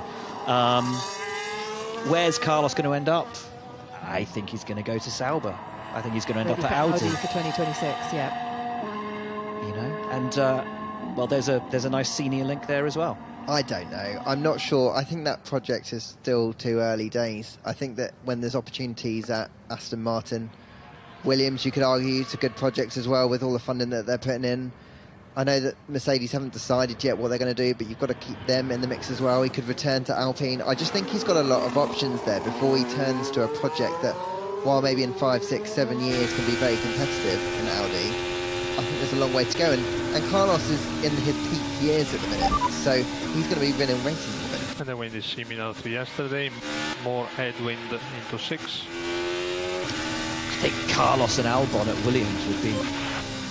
Where's Carlos going to end up? I think he's going to go to Sauber. I think he's going to end up at Audi. Audi for 2026, yeah. You know, and, well, there's a nice senior link there as well. I don't know. I'm not sure. I think that project is still too early days. I think that when there's opportunities at Aston Martin, Williams, you could argue it's a good project as well with all the funding that they're putting in. I know that Mercedes haven't decided yet what they're going to do, but you've got to keep them in the mix as well. He could return to Alpine. I just think he's got a lot of options there before he turns to a project that, while maybe in 5, 6, 7 years can be very competitive in Audi, I think there's a long way to go. And Carlos is in his peak years at the minute, so he's going to be winning races at the minute. And the wind is similar to yesterday, more headwind into 6. I think Carlos and Albon at Williams would be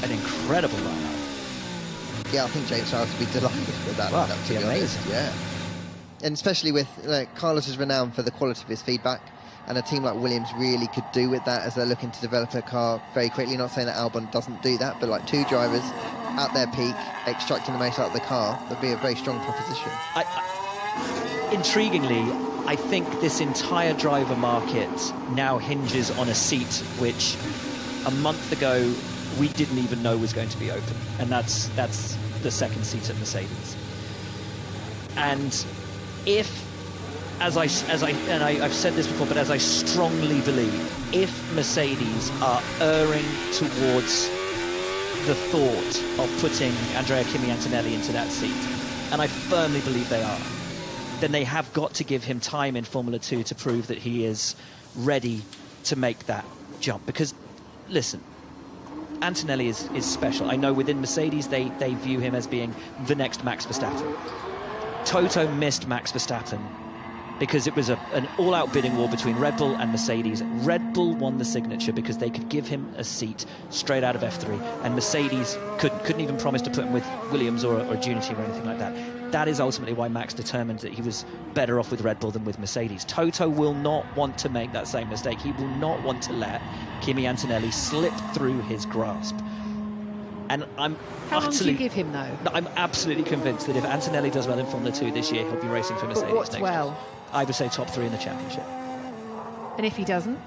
an incredible lineup. Yeah, I think James Charles would be delighted with that lineup, to be honest. Yeah. And especially with Carlos is renowned for the quality of his feedback, and a team like Williams really could do with that as they're looking to develop a car very quickly. Not saying that Albon doesn't do that, but like 2 drivers at their peak, extracting the most out of the car, would be a very strong proposition. Intriguingly, I think this entire driver market now hinges on a seat which a month ago we didn't even know was going to be open, and that's the second seat at Mercedes. And if, I've said this before, but as I strongly believe, if Mercedes are erring towards the thought of putting Andrea Kimi Antonelli into that seat, and I firmly believe they are, then they have got to give him time in Formula 2 to prove that he is ready to make that jump. Because, listen, Antonelli is special. I know within Mercedes they view him as being the next Max Verstappen. Toto missed Max Verstappen because it was an all-out bidding war between Red Bull and Mercedes. Red Bull won the signature because they could give him a seat straight out of F3, and Mercedes couldn't even promise to put him with Williams or a junior team or anything like that. That is ultimately why Max determined that he was better off with Red Bull than with Mercedes. Toto will not want to make that same mistake. He will not want to let Kimi Antonelli slip through his grasp. And How long do you give him, though? I'm absolutely convinced that if Antonelli does well in Formula 2 this year, he'll be racing for Mercedes. But what's well? I would say top 3 in the championship. And if he doesn't,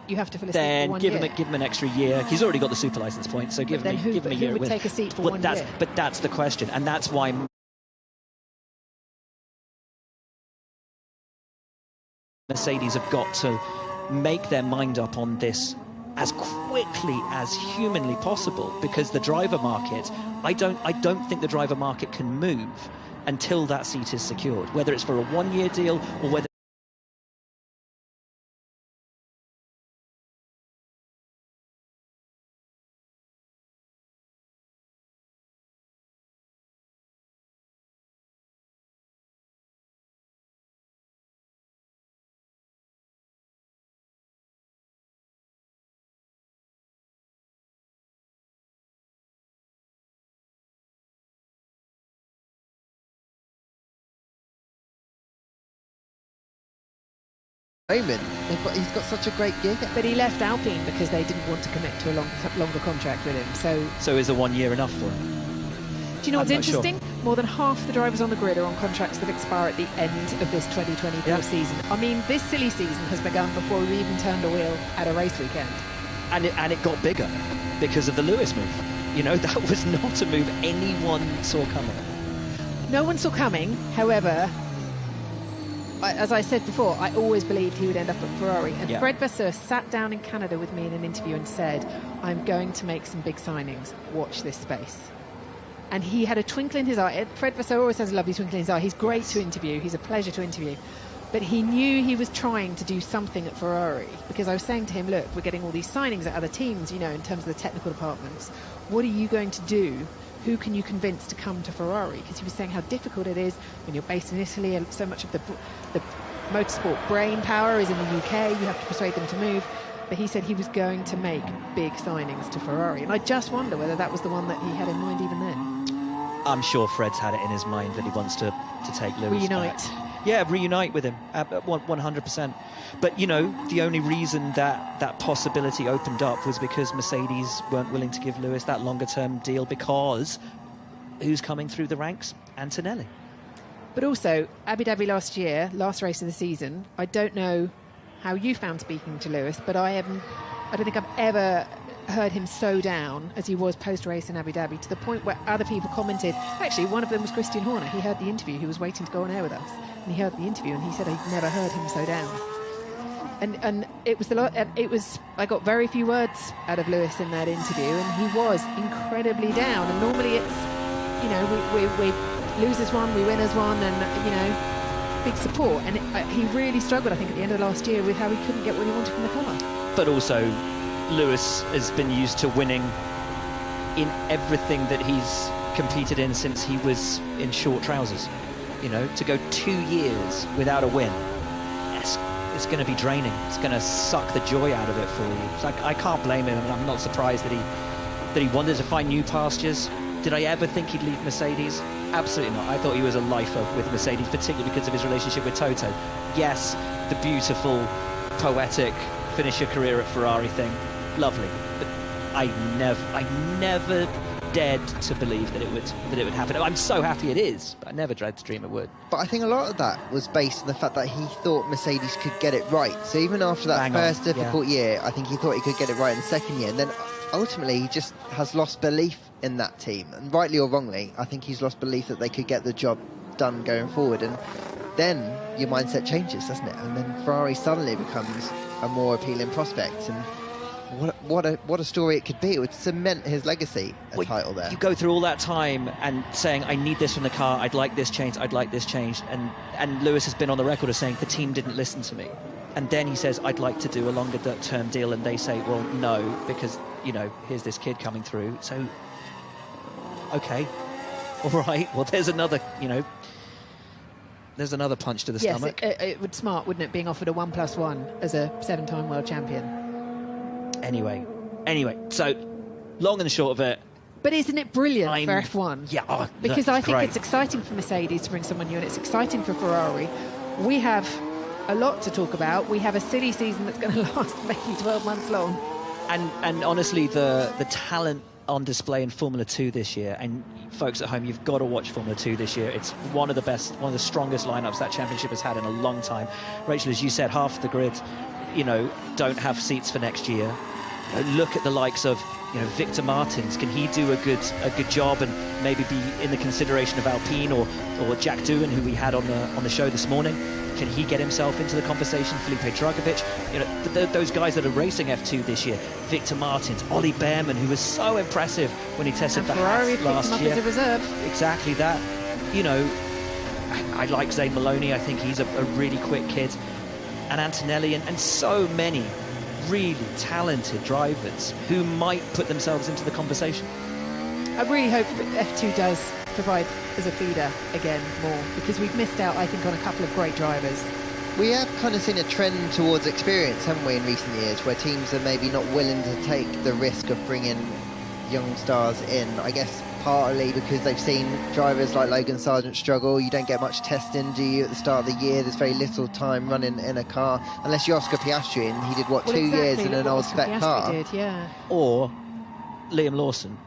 you have to fill a seat for 1 year. Then give him an extra year. He's already got the super license point, so give him a year. Who would take a seat for 1 year? But that's the question, and that's why Mercedes have got to make their mind up on this as quickly as humanly possible, because the driver market, I don't think the driver market can move until that seat is secured, whether it's for a 1-year deal or whether He's got such a great gig. But he left Alpine because they didn't want to commit to a longer contract with him. So is a 1 year enough for him? Do you know what's interesting? Sure. More than half the drivers on the grid are on contracts that expire at the end of this 2024 season. I mean, this silly season has begun before we even turned a wheel at a race weekend. And it got bigger because of the Lewis move. You know, that was not a move anyone saw coming. No one saw coming. However, as I said before, I always believed he would end up at Ferrari. And Fred Vasseur sat down in Canada with me in an interview and said, I'm going to make some big signings. Watch this space. And he had a twinkle in his eye. Fred Vasseur always has a lovely twinkle in his eye. He's great to interview. He's a pleasure to interview. But he knew he was trying to do something at Ferrari, because I was saying to him, look, we're getting all these signings at other teams, you know, in terms of the technical departments. What are you going to do? Who can you convince to come to Ferrari? Because he was saying how difficult it is when you're based in Italy, and so much of the motorsport brain power is in the UK. You have to persuade them to move. But he said he was going to make big signings to Ferrari. And I just wonder whether that was the one that he had in mind even then. I'm sure Fred's had it in his mind that he wants to take Lewis reunite back. Yeah, reunite with him, 100%. But, you know, the only reason that possibility opened up was because Mercedes weren't willing to give Lewis that longer-term deal, because who's coming through the ranks? Antonelli. But also, Abu Dhabi last year, last race of the season, I don't know how you found speaking to Lewis, but I don't think I've ever heard him so down as he was post-race in Abu Dhabi, to the point where other people commented. Actually, one of them was Christian Horner. He heard the interview. He was waiting to go on air with us, and he heard the interview, and he said he'd never heard him so down. And it was I got very few words out of Lewis in that interview, and he was incredibly down. And normally it's, you know, we losers one, we winners one, and, you know, big support. And he really struggled, I think, at the end of last year with how he couldn't get what he wanted from the car. But also, Lewis has been used to winning in everything that he's competed in since he was in short trousers. You know, to go 2 years without a win, it's going to be draining. It's going to suck the joy out of it for you. So I can't blame him, and I'm not surprised that he wanted to find new pastures. Did I ever think he'd leave Mercedes? Absolutely not. I thought he was a lifer with Mercedes, particularly because of his relationship with Toto. Yes, the beautiful, poetic finish your career at Ferrari thing, lovely. But I never dared to believe that it would happen. I'm so happy it is, but I never dared to dream it would. But I think a lot of that was based on the fact that he thought Mercedes could get it right. So even after that first difficult year, I think he thought he could get it right in the second year. And then ultimately he just has lost belief in that team. And rightly or wrongly, I think he's lost belief that they could get the job done going forward. And then your mindset changes, doesn't it? And then Ferrari suddenly becomes a more appealing prospect. And what a story it could be. It would cement his legacy, title there. You go through all that time and saying, I need this from the car, I'd like this changed, I'd like this changed, and Lewis has been on the record as saying the team didn't listen to me. And then he says, I'd like to do a longer term deal, and they say, well, no, because, you know, here's this kid coming through. So, okay, all right, well, there's another, you know, there's another punch to the stomach. Yes, it would smart, wouldn't it, being offered a 1+1 as a 7-time world champion. Anyway, so long and short of it. But isn't it brilliant for F1? Yeah, because I think great. It's exciting for Mercedes to bring someone new, and it's exciting for Ferrari. We have a lot to talk about. We have a silly season that's going to last maybe 12 months long. And honestly, the talent on display in Formula 2 this year, and folks at home, you've got to watch Formula 2 this year. It's one of the best, one of the strongest lineups that championship has had in a long time. Rachel, as you said, half the grid, you know, don't have seats for next year. Look at the likes of, you know, Victor Martins. Can he do a good job and maybe be in the consideration of Alpine, or Jack Doohan, who we had on the show this morning? Can he get himself into the conversation? Felipe Dragovic, you know, those guys that are racing F2 this year. Victor Martins, Ollie Behrman, who was so impressive when he tested the Ferrari last year. As a reserve. Exactly that. You know, I like Zane Maloney. I think he's a really quick kid. And Antonelli and so many really talented drivers who might put themselves into the conversation. I really hope that F2 does provide as a feeder again more, because we've missed out, I think, on a couple of great drivers. We have kind of seen a trend towards experience, haven't we, in recent years, where teams are maybe not willing to take the risk of bringing young stars in. I guess partly because they've seen drivers like Logan Sargent struggle. You don't get much testing, do you, at the start of the year? There's very little time running in a car, unless you're Oscar Piastri, and he did, what, 2 years in an old spec car? Did, yeah. Or Liam Lawson,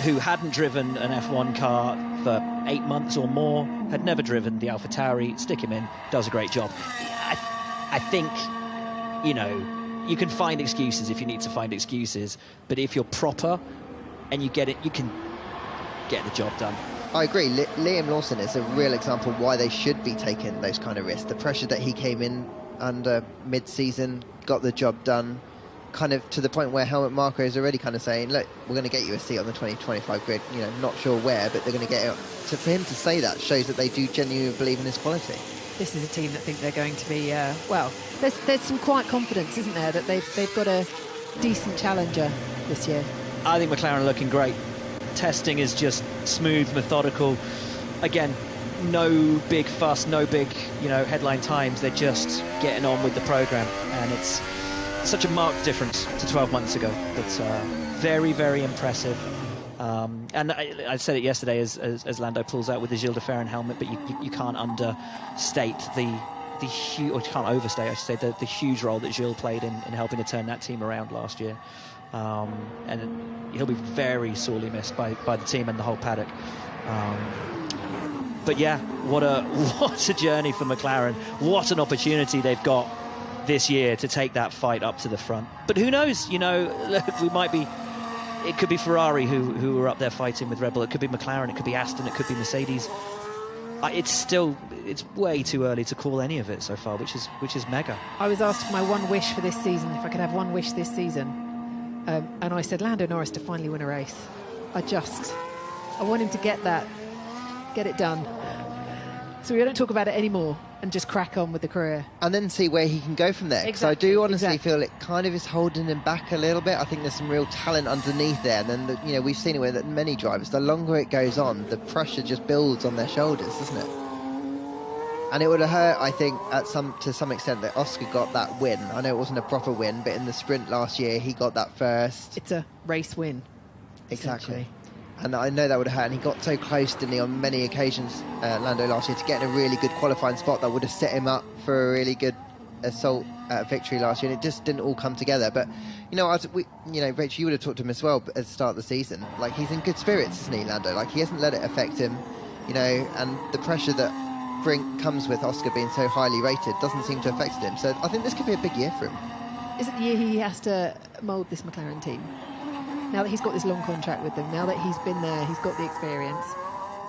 who hadn't driven an F1 car for 8 months or more, had never driven the AlphaTauri. Stick him in, does a great job. I think, you know, you can find excuses if you need to find excuses, but if you're proper and you get it, you can get the job done. I agree. Liam Lawson is a real example of why they should be taking those kind of risks. The pressure that he came in under mid-season, got the job done, kind of to the point where Helmut Marko is already kind of saying, look, we're going to get you a seat on the 2025 grid, you know, not sure where, but they're going to get it. So for him to say that shows that they do genuinely believe in his quality. This is a team that think they're going to be, well, there's some quiet confidence, isn't there, that they've got a decent challenger this year. I think McLaren are looking great. Testing is just smooth, methodical. Again, no big fuss, no big, you know, headline times. They're just getting on with the program, and it's such a marked difference to 12 months ago. That's very, very impressive. And I said it yesterday as Lando pulls out with the Gilles de Ferran helmet, but you can't understate the huge, or you can't overstate, I should say, the huge role that Gilles played in helping to turn that team around last year. And he'll be very sorely missed by the team and the whole paddock. But yeah, what a journey for McLaren. What an opportunity they've got this year to take that fight up to the front. But who knows? It could be Ferrari who are up there fighting with Red Bull. It could be McLaren, it could be Aston, it could be Mercedes. It's way too early to call any of it so far, which is mega. I was asked for my one wish for this season, if I could have one wish this season, and I said Lando Norris to finally win a race. I want him to get it done, so we don't talk about it anymore and just crack on with the career. And then see where he can go from there. Because I do honestly feel it kind of is holding him back a little bit. I think there's some real talent underneath there. And then, we've seen it with many drivers. The longer it goes on, the pressure just builds on their shoulders, doesn't it? And it would have hurt, I think, to some extent that Oscar got that win. I know it wasn't a proper win, but in the sprint last year, he got that first. It's a race win. Exactly. And I know that would have hurt, and he got so close, didn't he, on many occasions, Lando, last year, to get in a really good qualifying spot that would have set him up for a really good assault victory last year, and it just didn't all come together. But, Rachel, you would have talked to him as well at the start of the season. Like, he's in good spirits, isn't he, Lando? Like, he hasn't let it affect him, and the pressure that comes with Oscar being so highly rated doesn't seem to have affected him. So I think this could be a big year for him. Is it the year he has to mould this McLaren team? Now that he's got this long contract with them, now that he's been there, he's got the experience?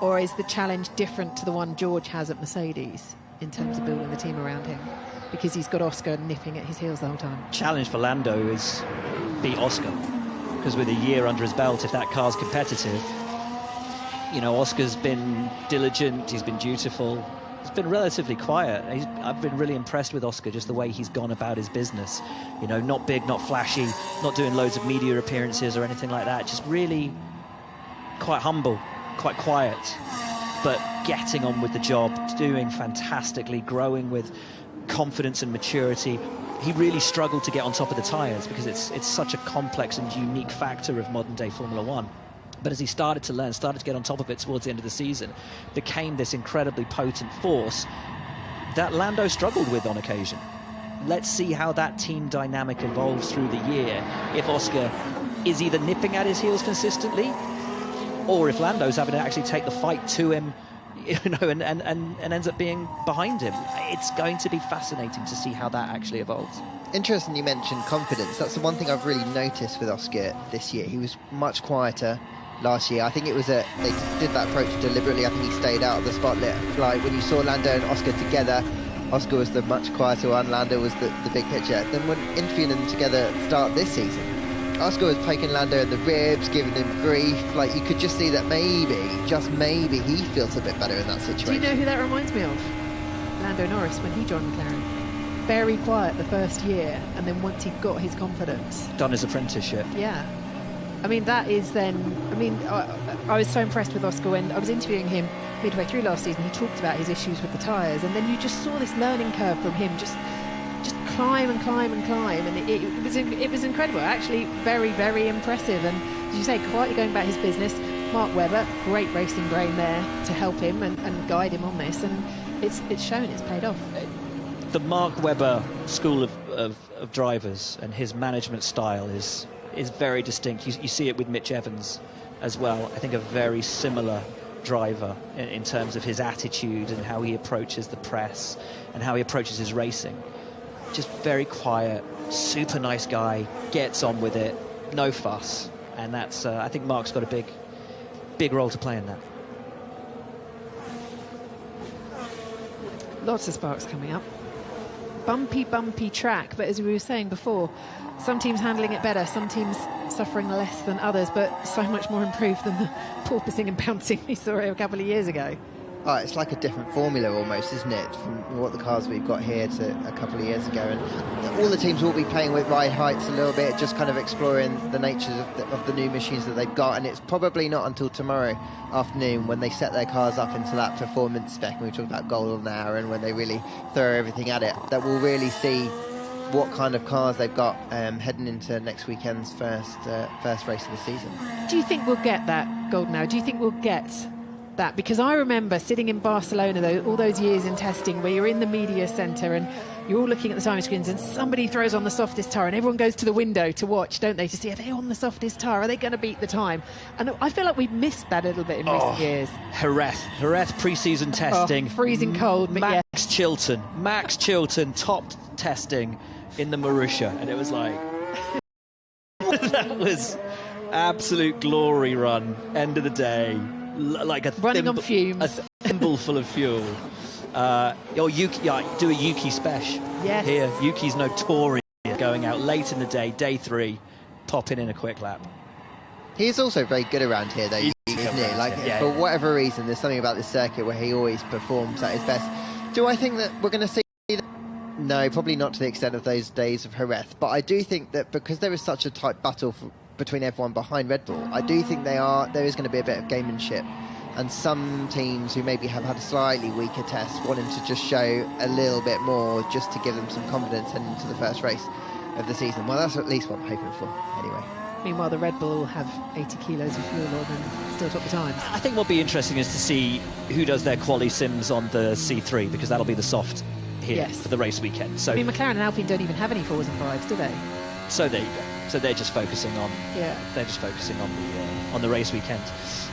Or is the challenge different to the one George has at Mercedes in terms of building the team around him? Because he's got Oscar nipping at his heels the whole time. Challenge for Lando is beat Oscar. Because with a year under his belt, if that car's competitive, Oscar's been diligent, he's been dutiful, he's been relatively quiet. I've been really impressed with Oscar, just the way he's gone about his business. Not big, not flashy, not doing loads of media appearances or anything like that. Just really quite humble, quite quiet, but getting on with the job, doing fantastically, growing with confidence and maturity. He really struggled to get on top of the tyres because it's such a complex and unique factor of modern-day Formula One. But as he started to learn, started to get on top of it towards the end of the season, became this incredibly potent force that Lando struggled with on occasion. Let's see how that team dynamic evolves through the year. If Oscar is either nipping at his heels consistently, or if Lando's having to actually take the fight to him, and ends up being behind him. It's going to be fascinating to see how that actually evolves. Interesting you mentioned confidence. That's the one thing I've really noticed with Oscar this year. He was much quieter last year. I think it was they did that approach deliberately. I think he stayed out of the spotlight. Like when you saw Lando and Oscar together, Oscar was the much quieter one, Lando was the big picture. Then when interviewing them together at the start of this season, Oscar was poking Lando in the ribs, giving him grief. Like you could just see that maybe, just maybe, he feels a bit better in that situation. Do you know who that reminds me of? Lando Norris when he joined McLaren. Very quiet the first year, and then once he got his confidence, done his apprenticeship. Yeah. I mean, that is then... I mean, I was so impressed with Oscar when I was interviewing him midway through last season. He talked about his issues with the tyres, and then you just saw this learning curve from him, just climb and climb and climb, and it was incredible. Actually, very, very impressive. And as you say, quietly going about his business. Mark Webber, great racing brain there to help him and guide him on this, and it's shown, it's paid off. The Mark Webber school of drivers and his management style is very distinct. You see it with Mitch Evans as well. I think a very similar driver in terms of his attitude and how he approaches the press and how he approaches his racing. Just very quiet, super nice guy, gets on with it, no fuss. And that's, I think Mark's got a big role to play in that. Lots of sparks coming up. Bumpy track, but as we were saying before, some teams handling it better, some teams suffering less than others, but so much more improved than the porpoising and bouncing we saw a couple of years ago. Oh, it's like a different formula almost, isn't it, from what the cars we've got here to a couple of years ago. And all the teams will be playing with ride heights a little bit, just kind of exploring the natures of the new machines that they've got. And it's probably not until tomorrow afternoon when they set their cars up into that performance spec, and we talk about golden hour, and when they really throw everything at it, that we'll really see what kind of cars they've got heading into next weekend's first race of the season. Do you think we'll get that, Golden Hour? Do you think we'll get that? Because I remember sitting in Barcelona all those years in testing where you're in the media centre and you're all looking at the timing screens and somebody throws on the softest tyre and everyone goes to the window to watch, don't they, to see, are they on the softest tyre, are they going to beat the time? And I feel like we've missed that a little bit in recent years. Jerez pre-season testing, freezing cold, but Max Chilton topped testing in the Marussia, and it was like that was absolute glory run, end of the day, like running on fumes, a thimble full of fuel. Yuki, do a Yuki special. Yes. Here, Yuki's notorious going out late in the day, day 3, popping in a quick lap. He's also very good around here, though, isn't he? Like, for whatever reason, there's something about this circuit where he always performs at his best. Do I think that we're going to see that? No, probably not to the extent of those days of Jerez. But I do think that because there is such a tight battle between everyone behind Red Bull, I do think there is going to be a bit of gamemanship. And some teams who maybe have had a slightly weaker test wanting to just show a little bit more just to give them some confidence heading into the first race of the season. Well, that's at least what I'm hoping for, anyway. Meanwhile, the Red Bull will have 80 kilos of fuel on and still top the times. I think what'll be interesting is to see who does their quali sims on the C3, because that'll be the soft here for the race weekend. So, I mean, McLaren and Alpine don't even have any 4s and 5s, do they? So there you go. So they're just focusing on the race weekend.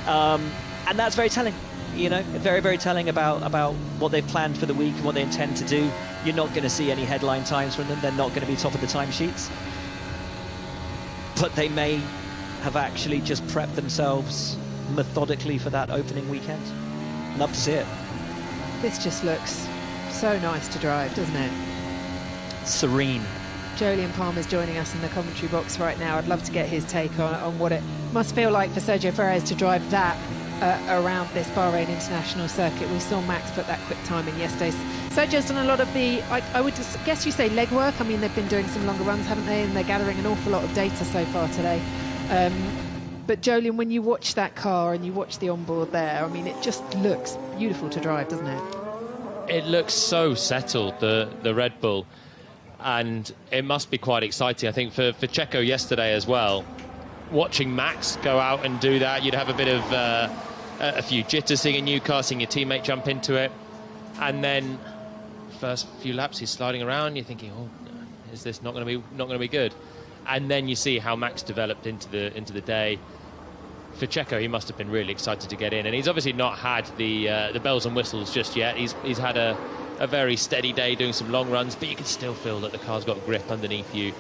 And that's very telling, very, very telling about what they've planned for the week and what they intend to do. You're not going to see any headline times from them. They're not going to be top of the timesheets. But they may have actually just prepped themselves methodically for that opening weekend. Love to see it. This just looks so nice to drive, doesn't it? Serene. Jolyon Palmer's joining us in the commentary box right now. I'd love to get his take on what it must feel like for Sergio Perez to drive that around this Bahrain International Circuit. We saw Max put that quick time in yesterday. Sergio's done a lot of the, I would guess you say legwork. I mean, they've been doing some longer runs, haven't they? And they're gathering an awful lot of data so far today. But Jolyon, when you watch that car and you watch the onboard there, I mean, it just looks beautiful to drive, doesn't it? It looks so settled, the Red Bull. And it must be quite exciting, I think, for Checo yesterday as well. Watching Max go out and do that, you'd have a bit of a few jitters seeing a new car, seeing your teammate jump into it. And then first few laps he's sliding around, you're thinking, oh, is this not going to be good? And then you see how Max developed into the day. For Checo, he must have been really excited to get in, and he's obviously not had the bells and whistles just yet. He's had a very steady day doing some long runs, but you can still feel that the car's got grip underneath you.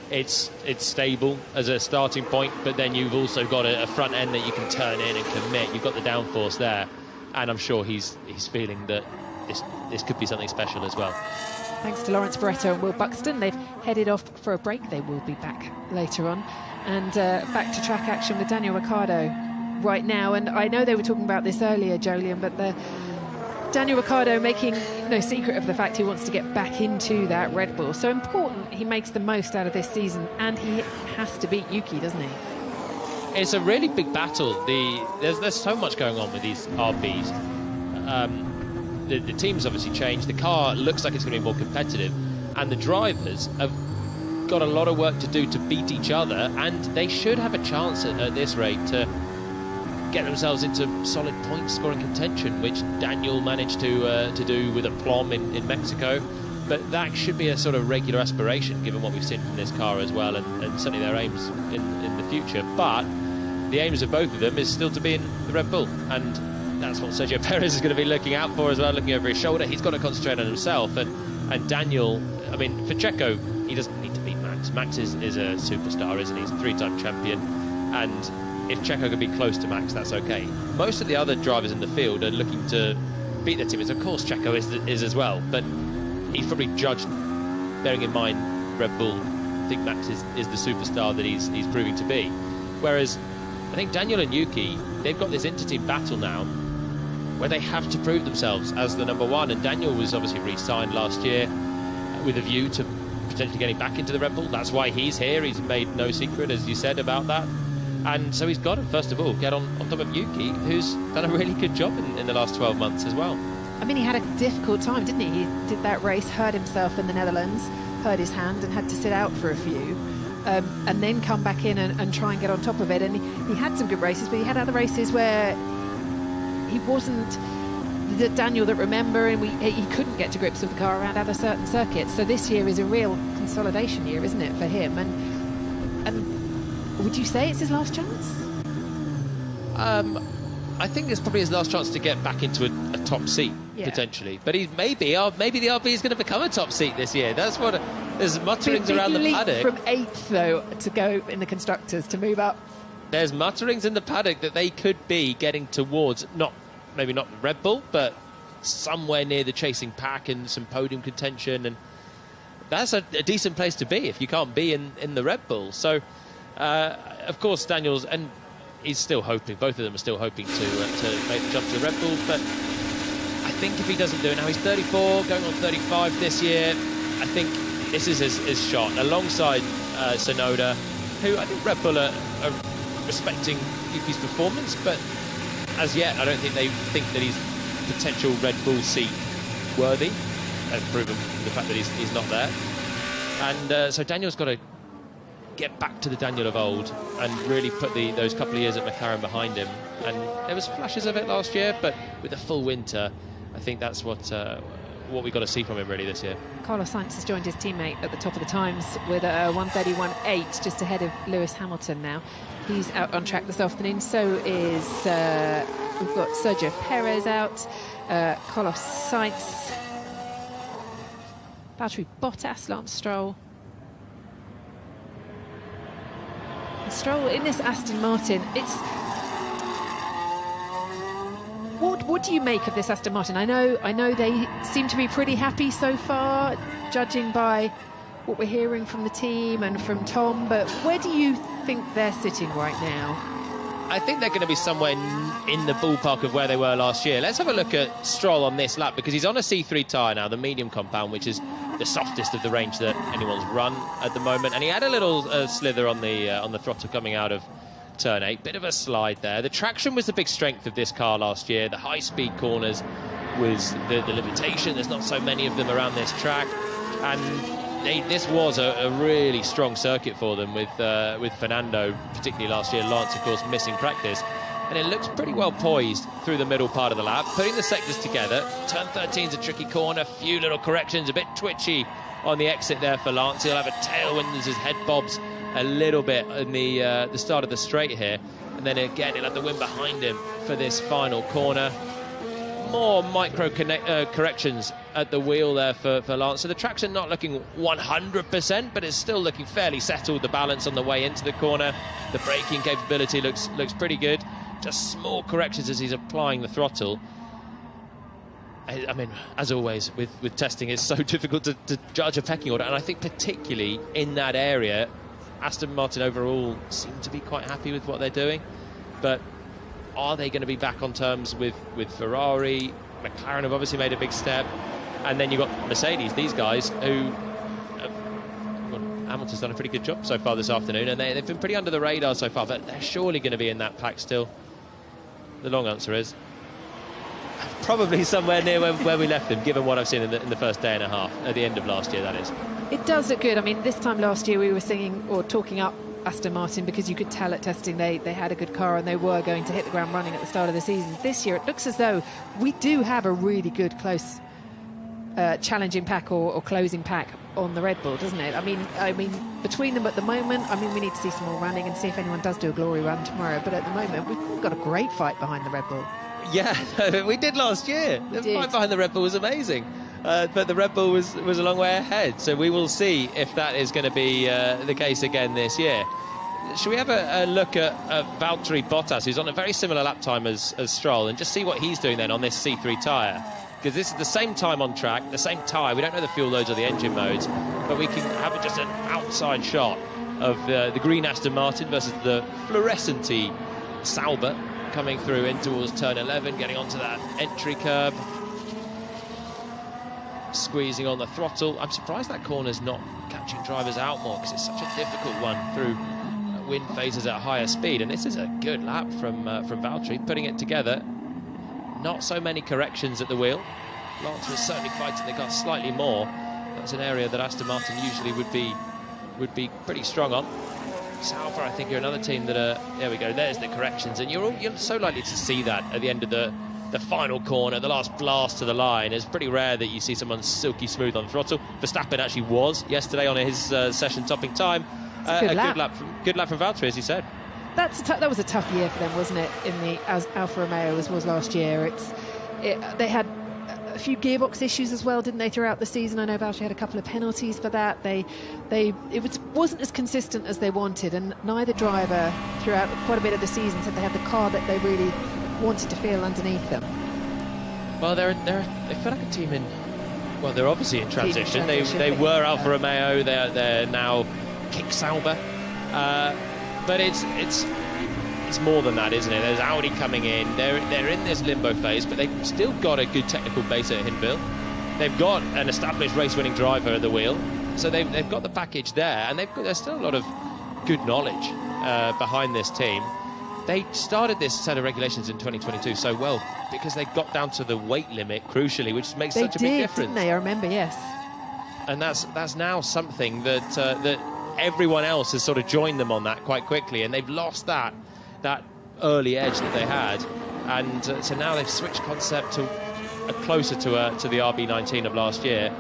It's stable as a starting point, but then you've also got a front end that you can turn in and commit. You've got the downforce there, and I'm sure he's feeling that this could be something special as well. Thanks to Lawrence Barretto and Will Buxton. They've headed off for a break. They will be back later on. And back to track action with Daniel Ricciardo right now. And I know they were talking about this earlier, Jolyon, but Daniel Ricciardo making no secret of the fact he wants to get back into that Red Bull. So important he makes the most out of this season, and he has to beat Yuki, doesn't he? It's a really big battle. There's so much going on with these RBs. The team's obviously changed. The car looks like it's going to be more competitive, and the drivers have got a lot of work to do to beat each other, and they should have a chance at this rate to get themselves into solid point scoring contention, which Daniel managed to do with aplomb in Mexico. But that should be a sort of regular aspiration, given what we've seen from this car as well, and certainly their aims in the future. But the aims of both of them is still to be in the Red Bull, and that's what Sergio Perez is going to be looking out for as well, looking over his shoulder. He's got to concentrate on himself, and Daniel, I mean, for Checo, he doesn't need to beat Max. Max is a superstar, isn't he? He's a 3-time champion, and if Checo can be close to Max, that's okay. Most of the other drivers in the field are looking to beat their teammates. Of course, Checo is as well, but he's probably judged, bearing in mind Red Bull, I think Max is the superstar that he's proving to be. Whereas I think Daniel and Yuki, they've got this inter-team battle now where they have to prove themselves as the number one, and Daniel was obviously re-signed last year with a view to potentially getting back into the Red Bull. That's why he's here. He's made no secret, as you said, about that. And so he's got to, first of all, get on top of Yuki, who's done a really good job in the last 12 months as well. I mean, he had a difficult time, didn't he? He did that race, hurt himself in the Netherlands, hurt his hand and had to sit out for a few, and then come back in and try and get on top of it. And he had some good races, but he had other races where he wasn't the Daniel that remember, and he couldn't get to grips with the car around other certain circuits. So this year is a real consolidation year, isn't it, for him? And would you say it's his last chance? I think it's probably his last chance to get back into a top seat, potentially. But maybe the RB is going to become a top seat this year. That's what there's mutterings around the paddock. From 8th, though, to go in the constructors to move up. There's mutterings in the paddock that they could be getting towards maybe not Red Bull, but somewhere near the chasing pack and some podium contention, and that's a decent place to be if you can't be in the Red Bull. So, of course, Daniels, and he's still hoping, both of them are still hoping to make the jump to the Red Bull, but I think if he doesn't do it now, he's 34, going on 35 this year, I think this is his shot, alongside Tsunoda, who I think Red Bull are respecting Yuki's performance, but as yet, I don't think they think that he's potential Red Bull seat worthy, as proven the fact that he's not there. And so Daniel's got to get back to the Daniel of old and really put those couple of years at McLaren behind him. And there was flashes of it last year, but with a full winter, I think that's what we've got to see from him really this year. Carlos Sainz has joined his teammate at the top of the times with a 1:31.8, just ahead of Lewis Hamilton now. He's out on track this afternoon. So is we've got Sergio Perez out, Carlos Sainz, Valtteri Bottas, Lance Stroll. And Stroll in this Aston Martin. What do you make of this Aston Martin? I know they seem to be pretty happy so far, judging by what we're hearing from the team and from Tom, but where do you think they're sitting right now? I think they're going to be somewhere in the ballpark of where they were last year. Let's have a look at Stroll on this lap, because he's on a C3 tyre now, the medium compound, which is the softest of the range that anyone's run at the moment. And he had a little slither on the throttle coming out of turn 8, bit of a slide there. The traction was the big strength of this car last year. The high-speed corners was the limitation. There's not so many of them around this track, and this was a really strong circuit for them with Fernando, particularly last year. Lance, of course, missing practice. And it looks pretty well poised through the middle part of the lap, putting the sectors together. Turn 13's a tricky corner, a few little corrections, a bit twitchy on the exit there for Lance. He'll have a tailwind as his head bobs a little bit in the start of the straight here. And then again, he'll have the wind behind him for this final corner. More micro corrections at the wheel there for Lance. So the traction not looking 100%, but it's still looking fairly settled. The balance on the way into the corner, the braking capability looks pretty good. Just small corrections as he's applying the throttle. I mean, as always with testing, it's so difficult to judge a pecking order, and I think particularly in that area, Aston Martin overall seem to be quite happy with what they're doing, but are they going to be back on terms with Ferrari? McLaren have obviously made a big step. And then you've got Mercedes, these guys who... Hamilton's done a pretty good job so far this afternoon, and they've been pretty under the radar so far, but they're surely going to be in that pack still. The long answer is probably somewhere near where we left them, given what I've seen in the first day and a half, at the end of last year, that is. It does look good. I mean, this time last year we were singing or talking up Aston Martin because you could tell at testing they had a good car and they were going to hit the ground running at the start of the season. This year it looks as though we do have a really good close challenging pack or closing pack on the Red Bull, doesn't it? I mean between them at the moment, we need to see some more running and see if anyone does do a glory run tomorrow, but at the moment we've got a great fight behind the Red Bull. Yeah, we did last year. The fight behind the Red Bull was amazing. But the Red Bull was a long way ahead, so we will see if that is going to be the case again this year. Should we have a look at Valtteri Bottas, who's on a very similar lap time as Stroll, and just see what he's doing then on this C3 tyre? Because this is the same time on track, the same tyre. We don't know the fuel loads or the engine modes, but we can have just an outside shot of the green Aston Martin versus the fluorescent-y Sauber coming through in towards turn 11, getting onto that entry curb. Squeezing on the throttle. I'm surprised that corner's not catching drivers out more, because it's such a difficult one through wind phases at higher speed. And this is a good lap from Valtteri, putting it together. Not so many corrections at the wheel. Lance was certainly fighting the car slightly more, That's an area that Aston Martin usually would be pretty strong on. Sauber, I think, are another team that are... There we go, there's the corrections. And you're so likely to see that at the end of the final corner, the last blast to the line. It's pretty rare that you see someone silky smooth on throttle. Verstappen actually was yesterday on his session topping time. Good lap from Valtteri, as you said. That was a tough year for them, wasn't it, in the Alfa Romeo, as was last year. They had a few gearbox issues as well, didn't they, throughout the season? I know Valtteri had a couple of penalties for that. It wasn't as consistent as they wanted, and neither driver throughout quite a bit of the season said they had the car that they really wanted to feel underneath them. Well, they feel like a team in... Well, they're obviously in transition. They were Alfa Romeo. They're now Kick Sauber. But it's more than that, isn't it? There's Audi coming in. They're in this limbo phase, but they've still got a good technical base at Hinwil. They've got an established race-winning driver at the wheel, so they've got the package there, and there's still a lot of good knowledge behind this team. They started this set of regulations in 2022 so well because they got down to the weight limit, crucially, which makes such a big difference. Didn't they? I remember, yes. And that's now something that everyone else has sort of joined them on that quite quickly, and they've lost that early edge that they had, and so now they've switched concept to closer to the RB19 of last year,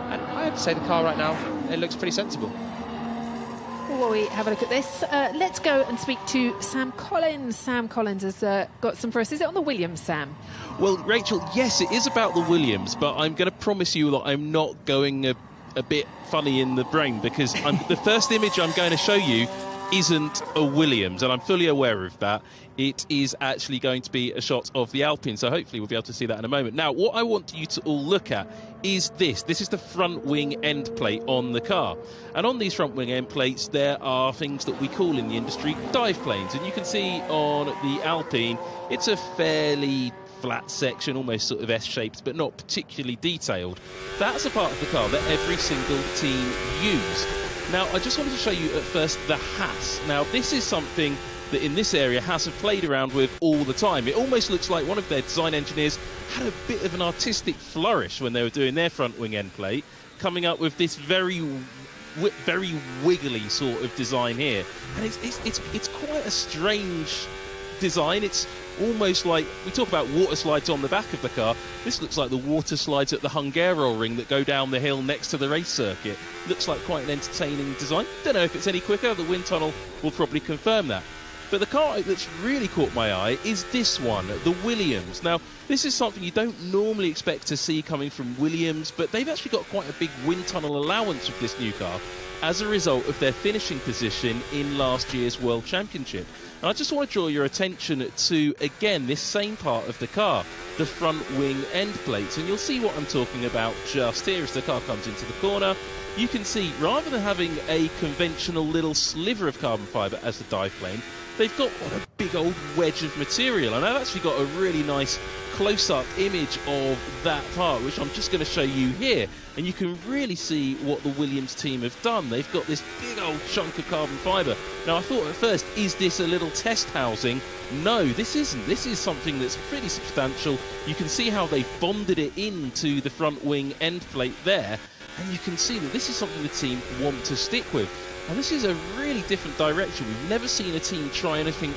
and I have to say the car right now, it looks pretty sensible. While we have a look at this, let's go and speak to Sam Collins. Sam Collins has got some for us. Is it on the Williams, Sam? Well, Rachel, yes, it is about the Williams, but I'm going to promise you that I'm not going a bit funny in the brain, because the first image I'm going to show you isn't a Williams, and I'm fully aware of that. It is actually going to be a shot of the Alpine, so hopefully we'll be able to see that in a moment. Now, what I want you to all look at is this. This is the front wing end plate on the car. And on these front wing end plates, there are things that we call in the industry dive planes. And you can see on the Alpine, it's a fairly flat section, almost sort of S-shaped, but not particularly detailed. That's a part of the car that every single team use. Now, I just wanted to show you at first the Haas. Now, this is something that in this area Haas have played around with all the time. It almost looks like one of their design engineers had a bit of an artistic flourish when they were doing their front wing end plate, coming up with this very wiggly sort of design here. And it's quite a strange design. It's almost like, we talk about water slides on the back of the car. This looks like the water slides at the Hungaroring that go down the hill next to the race circuit. Looks like quite an entertaining design. Don't know if it's any quicker. The wind tunnel will probably confirm that. But the car that's really caught my eye is this one, the Williams. Now, this is something you don't normally expect to see coming from Williams, but they've actually got quite a big wind tunnel allowance with this new car as a result of their finishing position in last year's World Championship. And I just want to draw your attention to, again, this same part of the car, the front wing end plates. And you'll see what I'm talking about just here as the car comes into the corner. You can see, rather than having a conventional little sliver of carbon fibre as the dive plane, they've got a big old wedge of material. And I've actually got a really nice close-up image of that part, which I'm just going to show you here. And you can really see what the Williams team have done. They've got this big old chunk of carbon fibre. Now, I thought at first, is this a little test housing? No, this isn't. This is something that's pretty substantial. You can see how they've bonded it into the front wing end plate there. And you can see that this is something the team want to stick with. And this is a really different direction. We've never seen a team try anything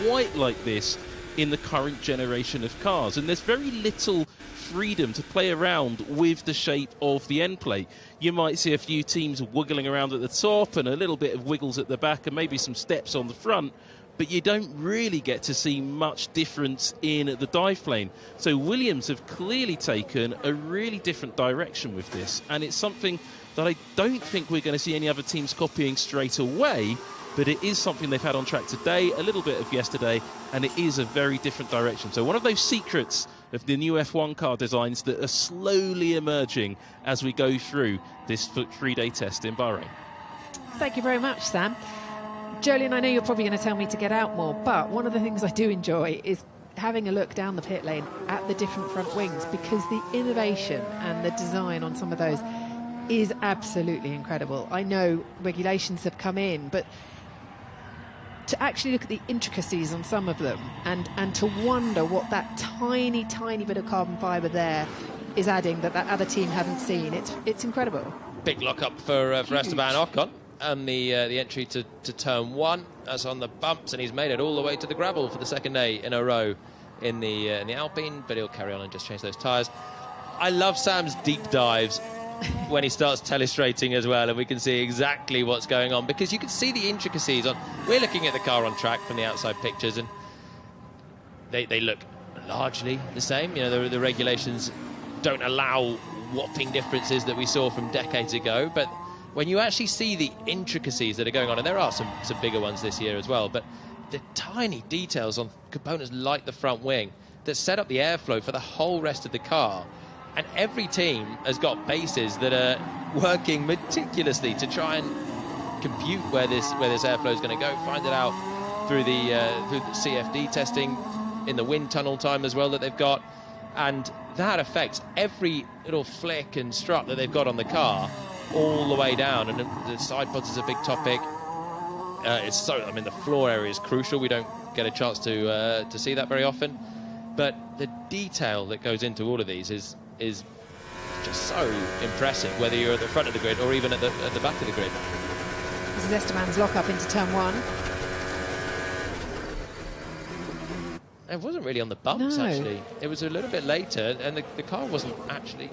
quite like this in the current generation of cars. And there's very little freedom to play around with the shape of the end plate. You might see a few teams wiggling around at the top and a little bit of wiggles at the back and maybe some steps on the front, but you don't really get to see much difference in the dive plane. So Williams have clearly taken a really different direction with this, and it's something that I don't think we're going to see any other teams copying straight away, but it is something they've had on track today, a little bit of yesterday, and it is a very different direction. So one of those secrets of the new F1 car designs that are slowly emerging as we go through this 3-day test in Bahrain. Thank you very much, Sam. Jolien, I know you're probably going to tell me to get out more, but one of the things I do enjoy is having a look down the pit lane at the different front wings, because the innovation and the design on some of those is absolutely incredible. I know regulations have come in, but to actually look at the intricacies on some of them and to wonder what that tiny bit of carbon fibre there is adding that other team haven't seen. It's incredible. Big lock-up for Esteban Ocon. And the entry to turn 1, that's on the bumps, and he's made it all the way to the gravel for the second day in a row in the Alpine, but he'll carry on and just change those tyres. I love Sam's deep dives when he starts telestrating as well, and we can see exactly what's going on, because you can see the intricacies. We're looking at the car on track from the outside pictures, and they look largely the same. You know, the regulations don't allow whopping differences that we saw from decades ago, but when you actually see the intricacies that are going on, and there are some bigger ones this year as well, but the tiny details on components like the front wing that set up the airflow for the whole rest of the car. And every team has got bases that are working meticulously to try and compute where this airflow is going to go, find it out through the CFD testing in the wind tunnel time as well that they've got. And that affects every little flick and strut that they've got on the car, all the way down. And the side pods is a big topic. The floor area is crucial. We don't get a chance to see that very often, but the detail that goes into all of these is just so impressive, whether you're at the front of the grid or even at the back of the grid. This is Esteban's lock-up into turn 1. It wasn't really on the bumps, No. actually. It was a little bit later, and the car wasn't actually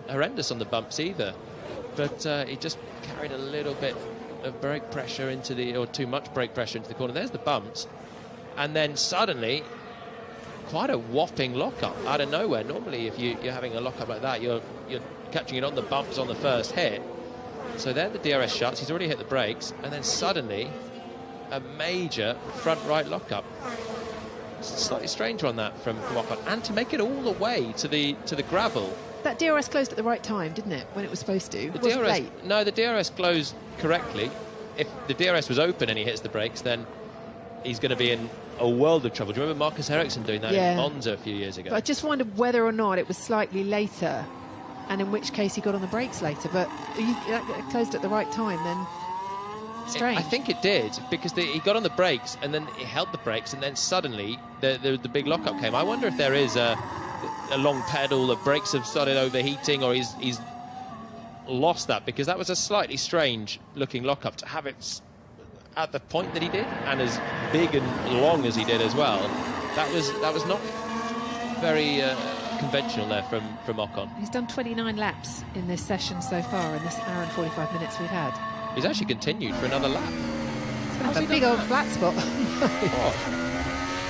horrendous on the bumps either. But it just carried a little bit of brake pressure or too much brake pressure into the corner. There's the bumps. And then suddenly, quite a whopping lockup out of nowhere. Normally, if you're having a lockup like that, you're catching it on the bumps on the first hit. So there the DRS shuts. He's already hit the brakes. And then suddenly, a major front right lockup. It's a slightly strange one, that, from Ocon. And to make it all the way to the gravel. That DRS closed at the right time, didn't it, when it was supposed to? It wasn't late. No, the DRS closed correctly. If the DRS was open and he hits the brakes, then he's going to be in a world of trouble. Do you remember Marcus Ericsson doing that in Monza a few years ago? But I just wondered whether or not it was slightly later, and in which case he got on the brakes later. But it closed at the right time, then strange. I think it did, because he got on the brakes and then he held the brakes, and then suddenly the big lockup came. I wonder if there is a long pedal, the brakes have started overheating, or he's lost that, because that was a slightly strange looking lockup to have it at the point that he did, and as big and long as he did as well. That was not very conventional there from Ocon. He's done 29 laps in this session so far, in this hour and 45 minutes we've had. He's actually continued for another lap. It's going to have a big old flat spot.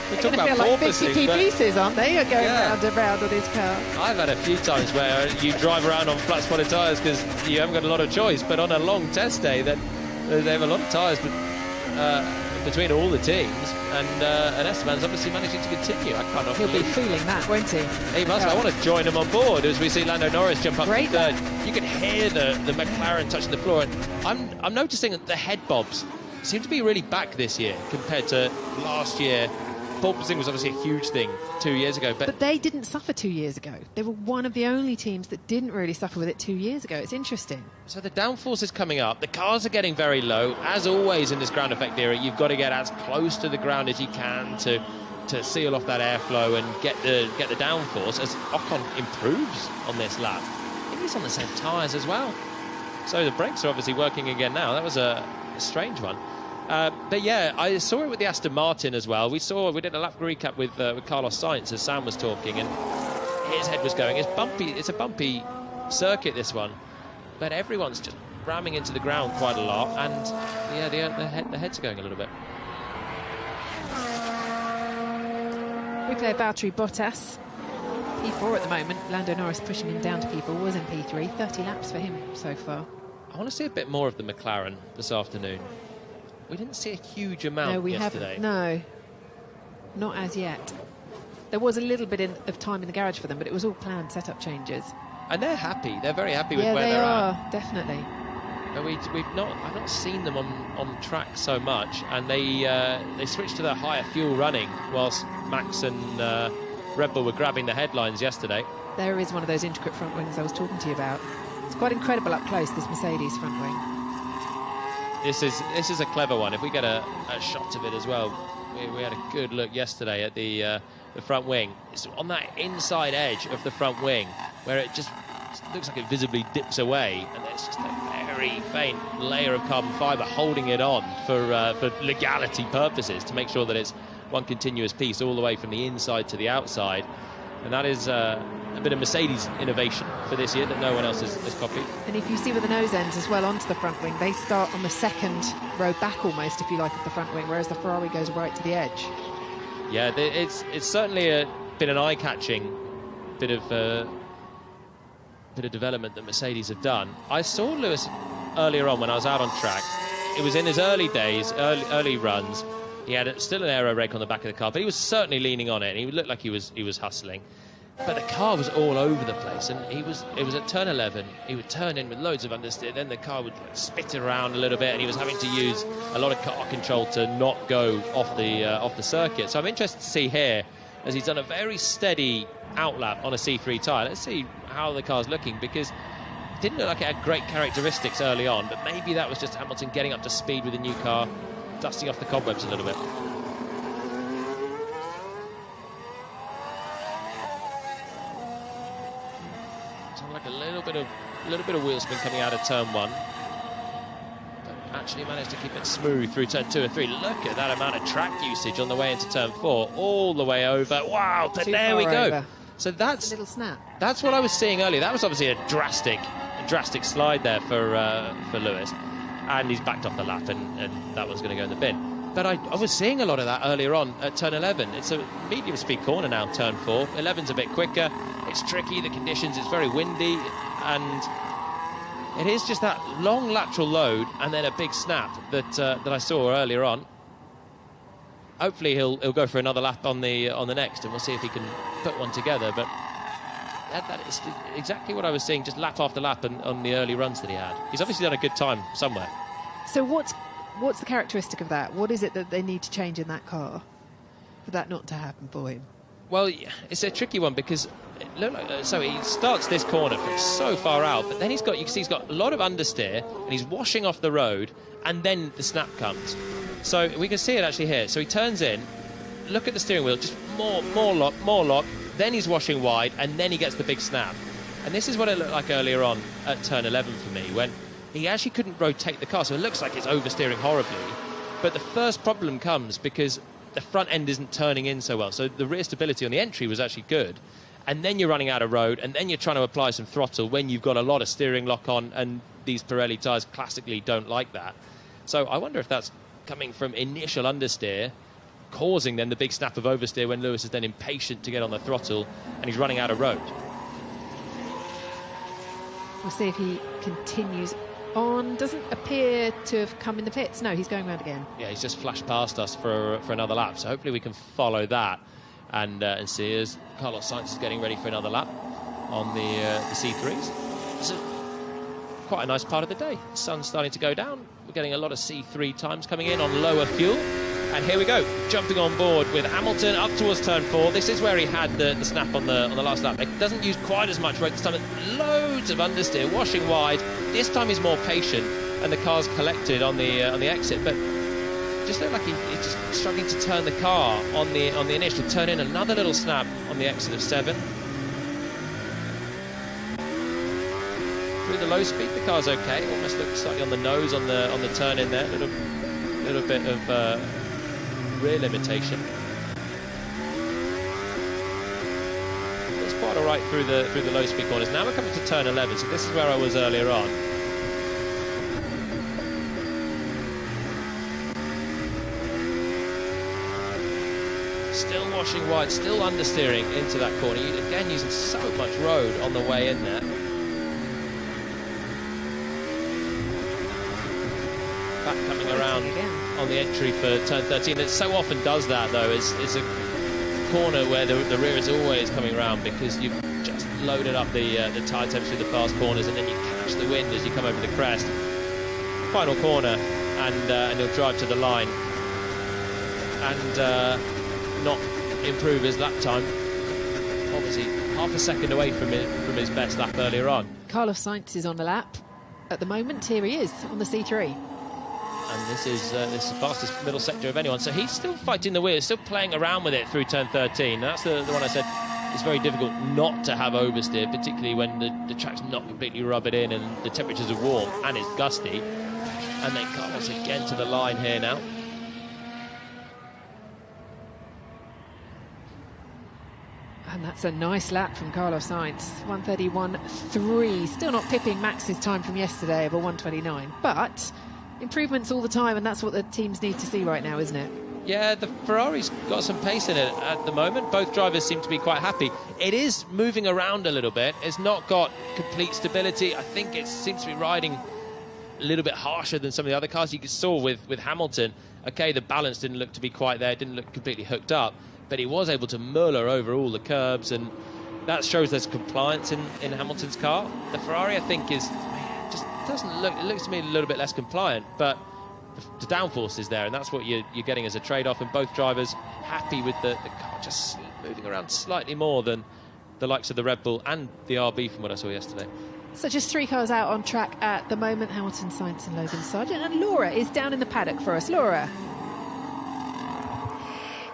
We They're talk going to about feel like 50p porpoising, pieces, aren't they? You're going round and round on his car. I've had a few times where you drive around on flat spotted tyres because you haven't got a lot of choice, but on a long test day, then they have a lot of tyres between all the teams, and Esteban's obviously managing to continue. I can't. He'll be feeling that, won't he? He must. I want to join him on board as we see Lando Norris jump up to third. You can hear the McLaren touching the floor, and I'm noticing that the head bobs seem to be really back this year compared to last year. Porpoising was obviously a huge thing 2 years ago. But they didn't suffer 2 years ago. They were one of the only teams that didn't really suffer with it 2 years ago. It's interesting. So the downforce is coming up. The cars are getting very low. As always in this ground effect era, you've got to get as close to the ground as you can to seal off that airflow and get the downforce. As Ocon improves on this lap, he's on the same tyres as well. So the brakes are obviously working again now. That was a strange one. But yeah, I saw it with the Aston Martin as well. We did a lap recap with Carlos Sainz as Sam was talking, and his head was going. It's bumpy. It's a bumpy circuit, this one, but everyone's just ramming into the ground quite a lot, and yeah, the heads are going a little bit. We've Valtteri Bottas, P4 at the moment. Lando Norris pushing him down to P4, was in P3. 30 laps for him so far. I want to see a bit more of the McLaren this afternoon. We didn't see a huge amount yesterday. No, not as yet. There was a little bit of time in the garage for them, but it was all planned setup changes. And they're happy. They're very happy with where they're at. Yeah, they are, definitely. But I've not seen them on track so much, and they switched to their higher fuel running whilst Max and Red Bull were grabbing the headlines yesterday. There is one of those intricate front wings I was talking to you about. It's quite incredible up close, this Mercedes front wing. This is a clever one. If we get a shot of it as well, we had a good look yesterday at the front wing. It's on that inside edge of the front wing where it just looks like it visibly dips away, and there's just a very faint layer of carbon fibre holding it on for legality purposes, to make sure that it's one continuous piece all the way from the inside to the outside. And that is a bit of Mercedes innovation for this year that no one else has copied. And if you see with the nose ends as well onto the front wing, they start on the second row back almost, if you like, of the front wing, whereas the Ferrari goes right to the edge. Yeah, it's certainly been an eye-catching bit of development that Mercedes have done. I saw Lewis earlier on when I was out on track. It was in his early days, early runs. He had still an aero rake on the back of the car, but he was certainly leaning on it, and he looked like he was hustling. But the car was all over the place, and it was at turn 11. He would turn in with loads of understeer, then the car would spit around a little bit, and he was having to use a lot of car control to not go off the circuit. So I'm interested to see here, as he's done a very steady outlap on a C3 tyre. Let's see how the car's looking, because it didn't look like it had great characteristics early on, but maybe that was just Hamilton getting up to speed with the new car, dusting off the cobwebs a little bit. Sounds like a little bit of wheel spin coming out of turn 1. But actually managed to keep it smooth through turn 2 and 3. Look at that amount of track usage on the way into turn 4, all the way over. Wow, but there we go. Over. So that's a little snap. That's what I was seeing earlier. That was obviously a drastic slide there for Lewis. And he's backed off the lap, and that one's going to go in the bin. But I was seeing a lot of that earlier on at turn 11. It's a medium speed corner now, turn 4. 11's a bit quicker. It's tricky, the conditions, it's very windy, and it is just that long lateral load and then a big snap that I saw earlier on. Hopefully he'll go for another lap on the next, and we'll see if he can put one together. But that is exactly what I was seeing, just lap after lap on the early runs that he had. He's obviously done a good time somewhere. So what's the characteristic of that? What is it that they need to change in that car for that not to happen for him? Well, it's a tricky one, because so he starts this corner from so far out, but then you can see he's got a lot of understeer, and he's washing off the road, and then the snap comes. So we can see it actually here. So he turns in, look at the steering wheel, just more lock, then he's washing wide, and then he gets the big snap. And this is what it looked like earlier on at turn 11 for me, when he actually couldn't rotate the car, so it looks like it's oversteering horribly. But the first problem comes because the front end isn't turning in so well, so the rear stability on the entry was actually good. And then you're running out of road, and then you're trying to apply some throttle when you've got a lot of steering lock on, and these Pirelli tyres classically don't like that. So I wonder if that's coming from initial understeer, causing then the big snap of oversteer when Lewis is then impatient to get on the throttle and he's running out of road. We'll see if he continues on. Doesn't appear to have come in the pits. No, he's going round again. Yeah, he's just flashed past us for another lap, so hopefully we can follow that and see as Carlos Sainz is getting ready for another lap on the C3s. It's quite a nice part of the day. The sun's starting to go down. We're getting a lot of C3 times coming in on lower fuel. And here we go, jumping on board with Hamilton up towards turn 4. This is where he had the snap on the last lap. It doesn't use quite as much rake this time. Loads of understeer, washing wide. This time he's more patient, and the car's collected on the exit. But it just looked like he's just struggling to turn the car on the initial turn in. Another little snap on the exit of 7. Through the low speed, the car's okay. Almost looks slightly on the nose on the turn in there. Little bit of rear limitation. It's quite all right through the low speed corners. Now we're coming to turn 11, so this is where I was earlier on. Still washing wide, still understeering into that corner. Again, using so much road on the way in there. Back coming around on the entry for turn 13. It so often does that, though. It's a corner where the rear is always coming around, because you've just loaded up the tyre temps through the fast corners, and then you catch the wind as you come over the crest. Final corner, and he'll drive to the line and not improve his lap time. Obviously, half a second away from his best lap earlier on. Carlos Sainz is on the lap at the moment. Here he is on the C3. And this is the fastest middle sector of anyone. So he's still fighting the wheel, still playing around with it through turn 13. That's the one I said it's very difficult not to have oversteer, particularly when the track's not completely rubbing in and the temperatures are warm and it's gusty. And then Carlos again to the line here now. And that's a nice lap from Carlos Sainz, 1:31.3. Still not pipping Max's time from yesterday of a 1:29, but improvements all the time, and that's what the teams need to see right now, isn't it? Yeah, the Ferrari's got some pace in it at the moment. Both drivers seem to be quite happy. It is moving around a little bit. It's not got complete stability. I think it seems to be riding a little bit harsher than some of the other cars. You saw with Hamilton, okay, the balance didn't look to be quite there, didn't look completely hooked up, but he was able to Muller over all the curbs, and that shows there's compliance in Hamilton's car. The Ferrari, I think, just doesn't look, it looks to me a little bit less compliant, but the downforce is there, and that's what you're getting as a trade-off, and both drivers happy with the car just moving around slightly more than the likes of the Red Bull and the RB from what I saw yesterday. So just 3 cars out on track at the moment, Hamilton, Sainz and Logan Sargent, and Laura is down in the paddock for us. Laura.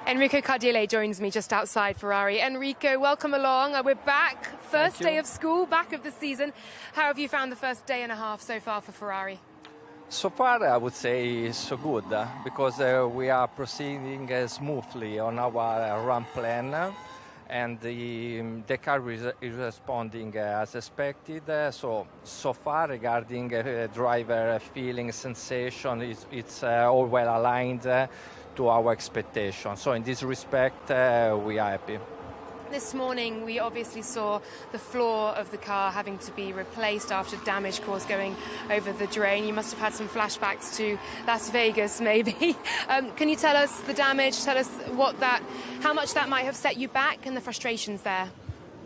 Enrico Cardile joins me just outside Ferrari. Enrico, welcome along. We're back. First day of school, back of the season. How have you found the first day and a half so far for Ferrari? So far, I would say so good, because we are proceeding smoothly on our run plan, and the car is responding as expected. So far, regarding driver feeling, sensation, it's all well aligned to our expectations. So in this respect, we are happy. This morning we obviously saw the floor of the car having to be replaced after damage caused going over the drain. You must have had some flashbacks to Las Vegas maybe. Can you tell us the damage, tell us how much that might have set you back and the frustrations there?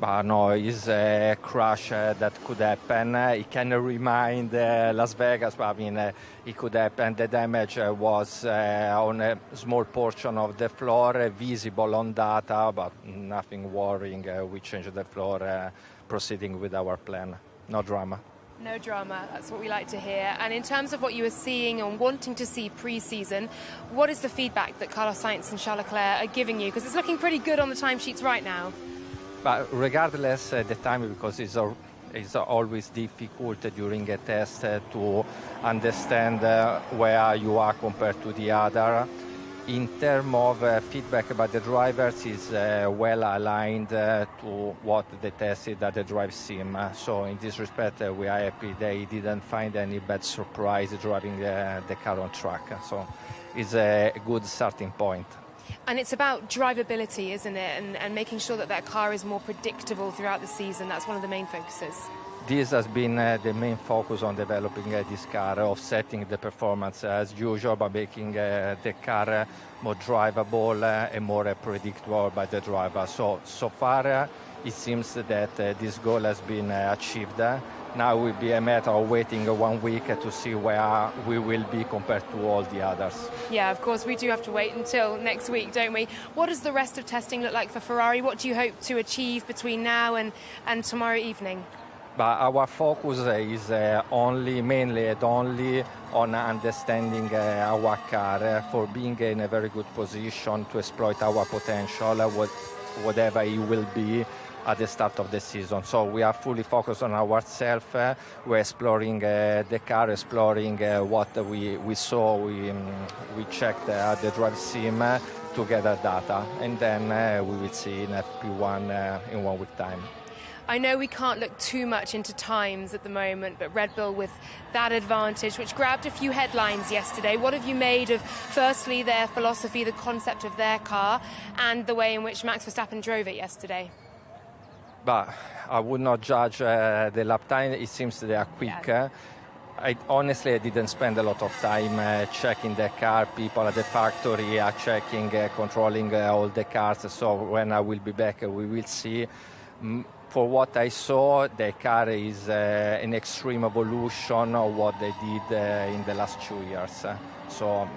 No, it's a crash that could happen. It can remind Las Vegas, but I mean, it could happen. The damage was on a small portion of the floor, visible on data, but nothing worrying. We changed the floor, proceeding with our plan. No drama. No drama, that's what we like to hear. And in terms of what you were seeing and wanting to see pre-season, what is the feedback that Carlos Sainz and Charles Leclerc are giving you? Because it's looking pretty good on the timesheets right now. But regardless the time, because it's always difficult during a test to understand where you are compared to the other. In terms of feedback about the drivers, is well aligned to what they tested at the drive sim. So in this respect, we are happy they didn't find any bad surprise driving the car on track. So it's a good starting point. And it's about drivability, isn't it? And making sure that car is more predictable throughout the season. That's one of the main focuses. This has been the main focus on developing this car, offsetting the performance as usual by making the car more drivable and more predictable by the driver. So far, it seems that this goal has been achieved. Now it will be a matter of waiting 1 week to see where we will be compared to all the others. Yeah, of course, we do have to wait until next week, don't we? What does the rest of testing look like for Ferrari? What do you hope to achieve between now and tomorrow evening? But our focus is mainly on understanding our car, for being in a very good position to exploit our potential, whatever it will be at the start of the season. So we are fully focused on ourselves. We're exploring the car, exploring what we saw. We checked the drive sim to gather data, and then we will see in FP1 in 1 week time. I know we can't look too much into times at the moment, but Red Bull with that advantage, which grabbed a few headlines yesterday. What have you made of, firstly, their philosophy, the concept of their car, and the way in which Max Verstappen drove it yesterday? But I would not judge the lap time. It seems they are quick. Yeah. I didn't spend a lot of time checking the car. People at the factory are checking, controlling all the cars. So when I will be back, we will see. For what I saw, the car is an extreme evolution of what they did in the last 2 years. So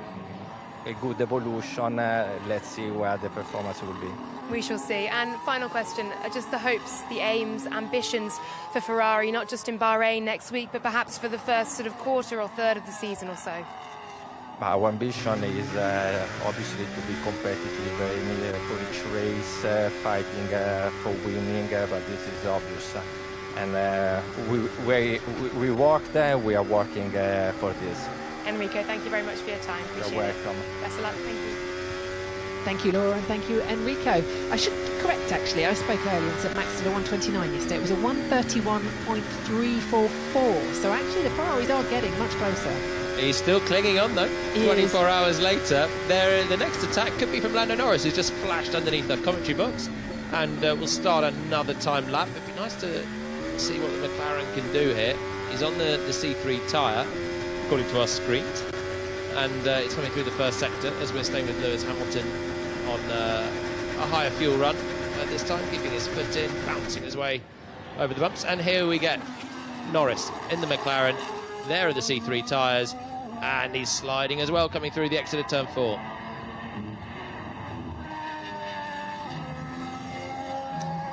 a good evolution. Let's see where the performance will be. We shall see. And final question, just the hopes, the aims, ambitions for Ferrari, not just in Bahrain next week, but perhaps for the first sort of quarter or third of the season or so. Our ambition is obviously to be competitive for each race, fighting for winning, but this is obvious. And we work there, we are working for this. Enrico, thank you very much for your time. Appreciate You're welcome. Best of luck. Thank you. Thank you, Laura, and thank you, Enrico. I should correct, actually. I spoke earlier and said Max did a 1:29 yesterday. It was a 1:31.344. So actually, the Ferraris are getting much closer. He's still clinging on, though. 24 hours later, the next attack could be from Lando Norris, who's just flashed underneath the commentary box, and will start another time lap. It'd be nice to see what the McLaren can do here. He's on the C3 tyre, according to our screens, and it's coming through the first sector as we're staying with Lewis Hamilton on a higher fuel run at this time, keeping his foot in, bouncing his way over the bumps. And here we get Norris in the McLaren. There are the C3 tyres, and he's sliding as well, coming through the exit of turn 4.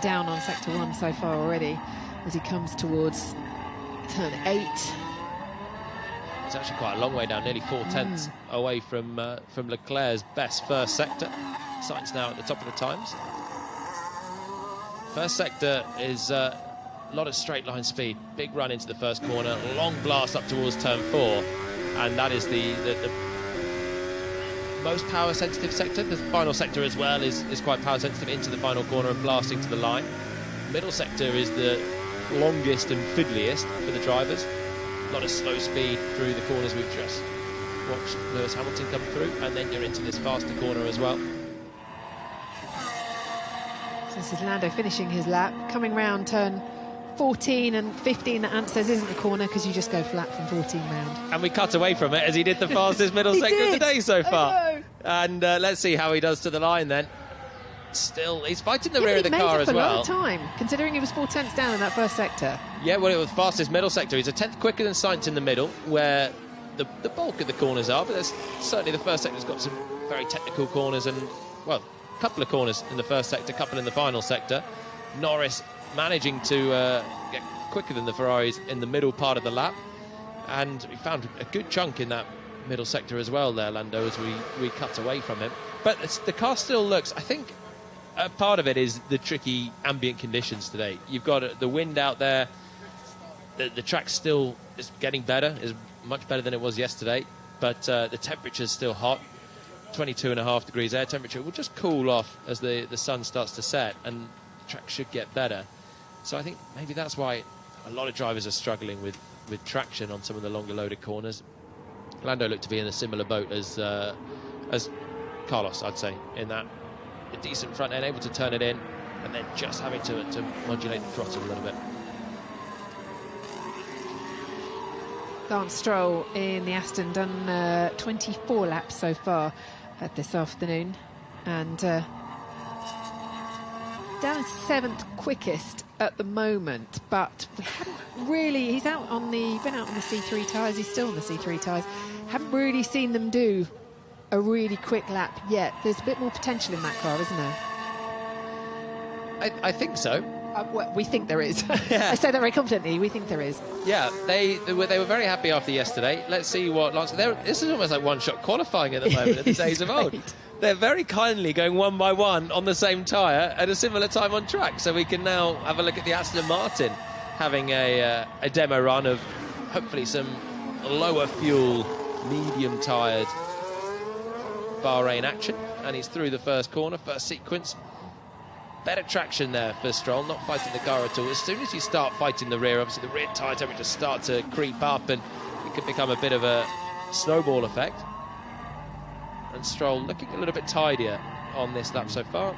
Down on sector 1 so far already as he comes towards turn 8. It's actually quite a long way down, nearly 4 tenths away from Leclerc's best first sector. Sainz now at the top of the times. First sector is a lot of straight line speed. Big run into the first corner, long blast up towards turn 4, and that is the most power sensitive sector. The final sector as well is quite power sensitive into the final corner and blasting to the line. Middle sector is the longest and fiddliest for the drivers. A lot of slow speed through the corners we've just watched Lewis Hamilton come through, and then you're into this faster corner as well. So this is Lando finishing his lap, coming round turn 14 and 15 that Ant says isn't a corner because you just go flat from 14 round. And we cut away from it as he did the fastest middle sector of the day so far. And let's see how he does to the line then. Still, he's fighting the rear of the car as well. He made up a lot of time, considering he was 4 tenths down in that first sector. Yeah, well, it was fastest middle sector. He's a tenth quicker than Sainz in the middle, where the bulk of the corners are, but there's certainly the first sector's got some very technical corners and, well, a couple of corners in the first sector, a couple in the final sector. Norris managing to get quicker than the Ferraris in the middle part of the lap, and we found a good chunk in that middle sector as well there, Lando, as we cut away from him. But the car still looks, I think, part of it is the tricky ambient conditions today. You've got the wind out there. The track still is getting better, is much better than it was yesterday, but the temperature's still hot. 22.5 degrees air temperature will just cool off as the sun starts to set, and the track should get better. So I think maybe that's why a lot of drivers are struggling with traction on some of the longer loaded corners. Lando looked to be in a similar boat as Carlos, I'd say, in that a decent front end, able to turn it in, and then just having to modulate the throttle a little bit. Lance Stroll in the Aston done 24 laps so far this afternoon, and down 7th quickest at the moment, but we haven't really, been out on the C3 tyres, he's still on the C3 tyres, haven't really seen them do a really quick lap yet. There's a bit more potential in that car, isn't there? I think so. Well, we think there is. Yeah. I say that very confidently. We think there is. Yeah, they were very happy after yesterday. Let's see what Lance. This is almost like one-shot qualifying at the moment in the days of old. They're very kindly going one by one on the same tyre at a similar time on track. So we can now have a look at the Aston Martin having a demo run of hopefully some lower fuel, medium tired Bahrain action. And he's through the first corner, first sequence. Better traction there for Stroll, not fighting the car at all. As soon as you start fighting the rear, obviously the rear tyre temperatures start to creep up and it could become a bit of a snowball effect. And Stroll looking a little bit tidier on this lap so far.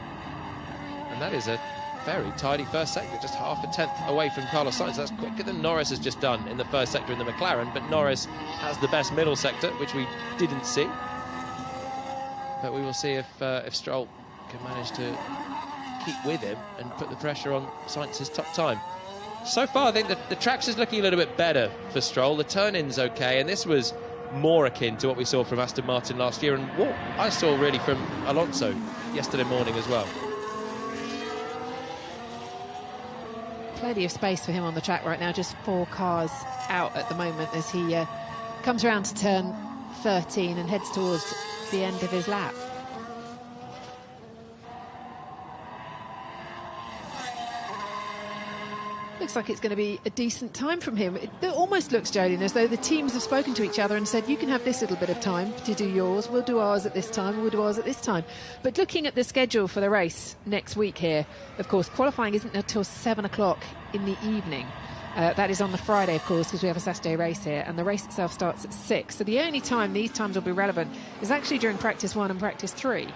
And that is a very tidy first sector, just half a tenth away from Carlos Sainz. That's quicker than Norris has just done in the first sector in the McLaren, but Norris has the best middle sector, which we didn't see. But we will see if Stroll can manage to keep with him and put the pressure on Sainz's top time. So far, I think the track's is looking a little bit better for Stroll. The turn-in's okay, and this was more akin to what we saw from Aston Martin last year and what I saw really from Alonso yesterday morning as well. Plenty of space for him on the track right now, just 4 cars out at the moment as he comes around to turn 13 and heads towards the end of his lap. Looks like it's going to be a decent time from him. It almost looks, Jolyon, as though the teams have spoken to each other and said, you can have this little bit of time to do yours, we'll do ours at this time, we'll do ours at this time. But looking at the schedule for the race next week here, of course, qualifying isn't until 7 o'clock in the evening. That is on the Friday, of course, because we have a Saturday race here, and the race itself starts at 6. So the only time these times will be relevant is actually during practice 1 and practice 3.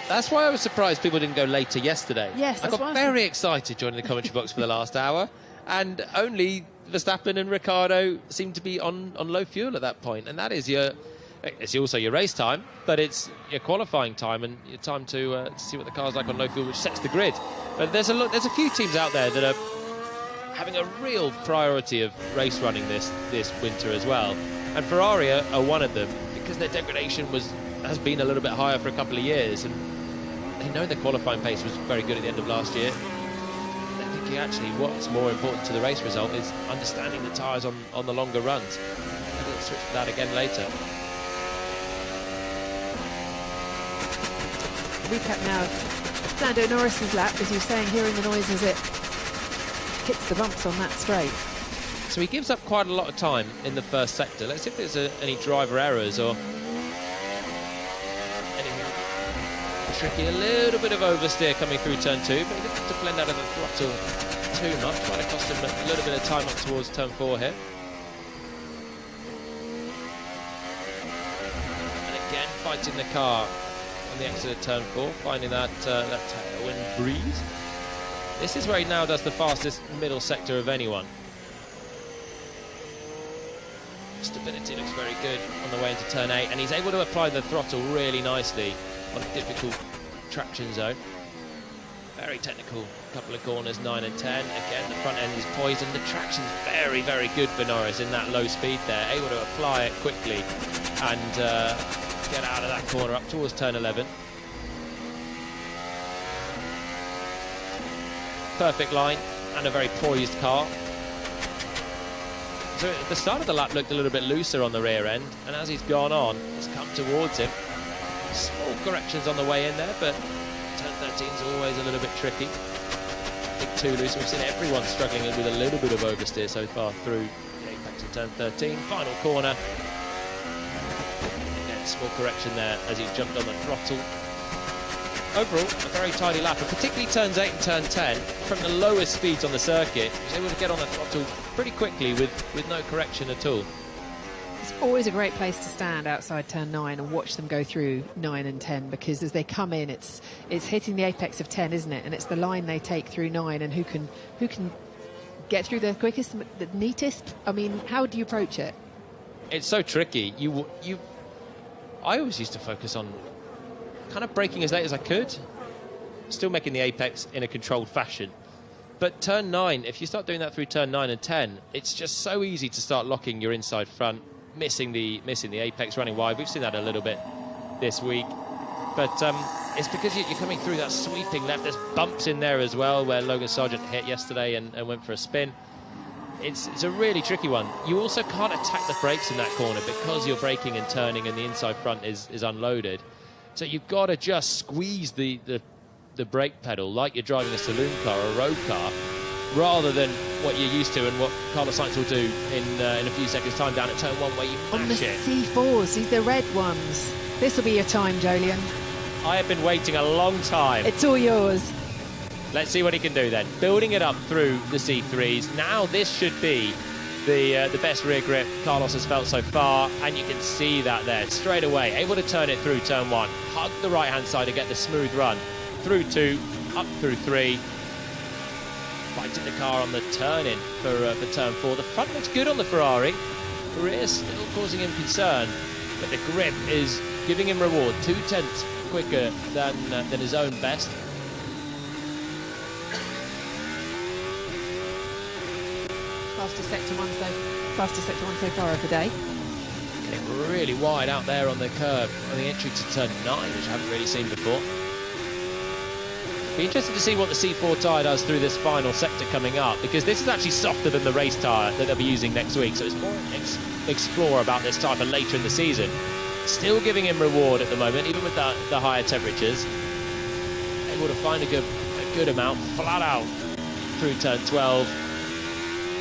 That's why I was surprised people didn't go later yesterday. Yes, I got very excited joining the commentary box for the last hour, and only Verstappen and Ricciardo seemed to be on low fuel at that point, and that is it's also your race time, but it's your qualifying time and your time to see what the car's like on low fuel, which sets the grid. But there's a few teams out there that are having a real priority of race running this winter as well, and Ferrari are one of them, because their degradation has been a little bit higher for a couple of years, and they know their qualifying pace was very good at the end of last year. They're thinking actually what's more important to the race result is understanding the tyres on the longer runs. Maybe they'll switch to that again later. Recap now of Lando Norris's lap, as you're saying, hearing the noise as it hits the bumps on that straight. So he gives up quite a lot of time in the first sector. Let's see if there's any driver errors or tricky. A little bit of oversteer coming through turn 2, but he didn't have to blend out of the throttle too much. Might have cost him a little bit of time up towards turn 4 here. And again, fighting the car on the exit of turn 4, finding that tailwind breeze. This is where he now does the fastest middle sector of anyone. Stability looks very good on the way into turn 8, and he's able to apply the throttle really nicely on a difficult traction zone. Very technical couple of corners, 9 and 10. Again, the front end is poised, and the traction's very, very good for Norris in that low speed there. Able to apply it quickly and get out of that corner up towards turn 11. Perfect line and a very poised car. So at the start of the lap looked a little bit looser on the rear end, and as he's gone on, it's come towards him. Small corrections on the way in there, but turn 13 is always a little bit tricky. I think too loose. We've seen everyone struggling with a little bit of oversteer so far through the apex of turn 13. Final corner. Again, small correction there as he jumped on the throttle. Overall, a very tidy lap, and particularly turns 8 and turn 10, from the lowest speeds on the circuit, he was able to get on the throttle pretty quickly with no correction at all. It's always a great place to stand outside turn 9 and watch them go through 9 and 10, because as they come in, it's hitting the apex of 10, isn't it? And it's the line they take through 9, and who can get through the quickest, the neatest. I mean, how do you approach it? It's so tricky. I always used to focus on kind of braking as late as I could, still making the apex in a controlled fashion. But turn 9, if you start doing that through turn 9 and 10, it's just so easy to start locking your inside front, missing the apex, running wide. We've seen that a little bit this week, but it's because you're coming through that sweeping left. There's bumps in there as well, where Logan Sargent hit yesterday and went for a spin. It's a really tricky one. You also can't attack the brakes in that corner because you're braking and turning and the inside front is unloaded. So you've got to just squeeze the brake pedal like you're driving a saloon car or a road car, rather than what you're used to and what Carlos Sainz will do in a few seconds' time down at turn 1, where you mash it. On the C4s, these are the red ones. This will be your time, Jolyon. I have been waiting a long time. It's all yours. Let's see what he can do then. Building it up through the C3s. Now this should be the best rear grip Carlos has felt so far, and you can see that there straight away. Able to turn it through turn 1, hug the right-hand side to get the smooth run. Through 2, up through 3. Fighting the car on the turn-in for turn 4. The front looks good on the Ferrari. The rear still causing him concern, but the grip is giving him reward. 0.2 quicker than his own best. Fastest sector one so far of the day. Getting really wide out there on the curb on the entry to turn 9, which I haven't really seen before. Be interested to see what the C4 tyre does through this final sector coming up, because this is actually softer than the race tyre that they'll be using next week, so it's more explore about this tyre for later in the season. Still giving him reward at the moment, even with the higher temperatures. Able to find a good amount, flat out through turn 12.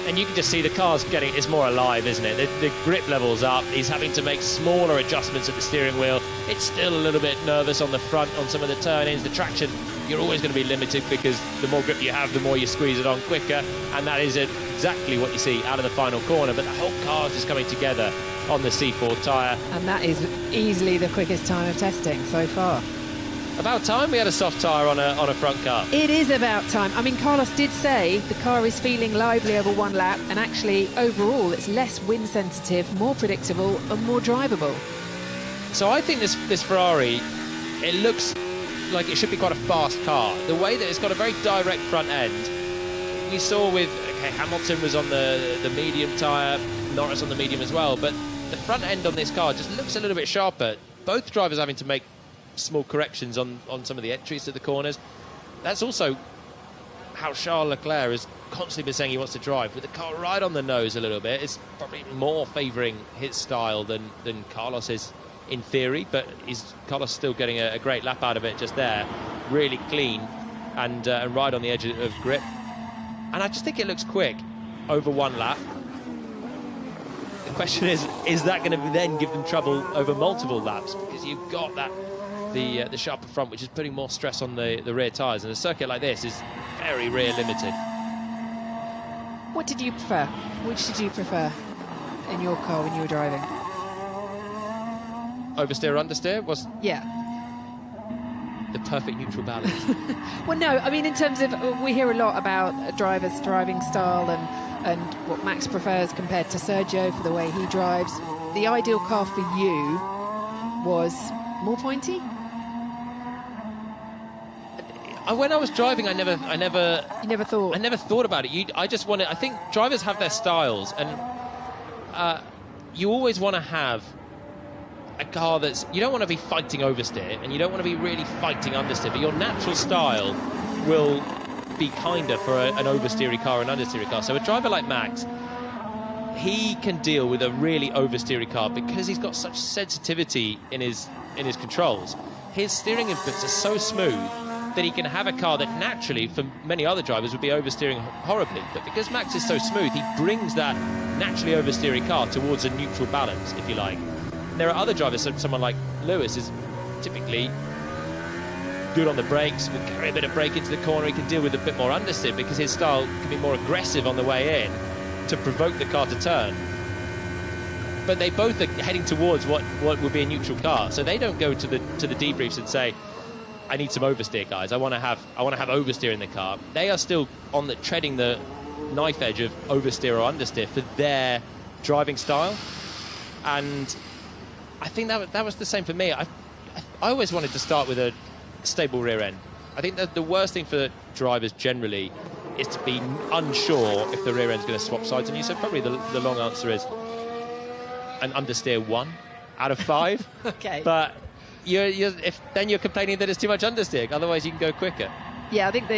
And you can just see the car's it's more alive, isn't it? The grip level's up. He's having to make smaller adjustments at the steering wheel. It's still a little bit nervous on the front on some of the turn-ins. The traction, you're always going to be limited, because the more grip you have, the more you squeeze it on quicker. And that is exactly what you see out of the final corner. But the whole car is just coming together on the C4 tyre. And that is easily the quickest time of testing so far. About time we had a soft tyre on a front car. It is about time. I mean, Carlos did say the car is feeling lively over one lap, and actually overall it's less wind sensitive, more predictable and more drivable. So I think this Ferrari, it looks like it should be quite a fast car. The way that it's got a very direct front end. We saw with Hamilton was on the medium tyre, Norris on the medium as well, but the front end on this car just looks a little bit sharper. Both drivers having to make small corrections on some of the entries to the corners. That's also how Charles Leclerc has constantly been saying he wants to drive, with the car right on the nose a little bit. It's probably more favouring his style than Carlos's in theory, but Carlos still getting a great lap out of it just there. Really clean and right on the edge of grip. And I just think it looks quick over one lap. The question is that going to then give them trouble over multiple laps? Because you've got the sharper front, which is putting more stress on the rear tyres, and a circuit like this is very rear limited. What did you prefer? Which did you prefer in your car when you were driving? Oversteer or understeer was the perfect neutral balance. Well, no, I mean, in terms of, we hear a lot about a driver's driving style and what Max prefers compared to Sergio for the way he drives. The ideal car for you was more pointy? When I was driving, I never thought about it. I just wanted. I think drivers have their styles, and you always want to have a car that's. You don't want to be fighting oversteer, and you don't want to be really fighting understeer. But your natural style will be kinder for an oversteery car and understeery car. So a driver like Max, he can deal with a really oversteery car because he's got such sensitivity in his controls. His steering inputs are so smooth that he can have a car that naturally, for many other drivers, would be oversteering horribly. But because Max is so smooth, he brings that naturally oversteering car towards a neutral balance, if you like. And there are other drivers, someone like Lewis is typically good on the brakes, will carry a bit of brake into the corner, he can deal with a bit more understeer because his style can be more aggressive on the way in to provoke the car to turn. But they both are heading towards what would be a neutral car, so they don't go to the debriefs and say, I need some oversteer, guys. I want to have oversteer in the car. They are still treading the knife edge of oversteer or understeer for their driving style, and I think that was the same for me. I always wanted to start with a stable rear end. I think that the worst thing for drivers generally is to be unsure if the rear end's going to swap sides on you. So probably the long answer is an understeer 1 out of 5. Okay. But then you're complaining that it's too much understeer. Otherwise, you can go quicker. Yeah, I think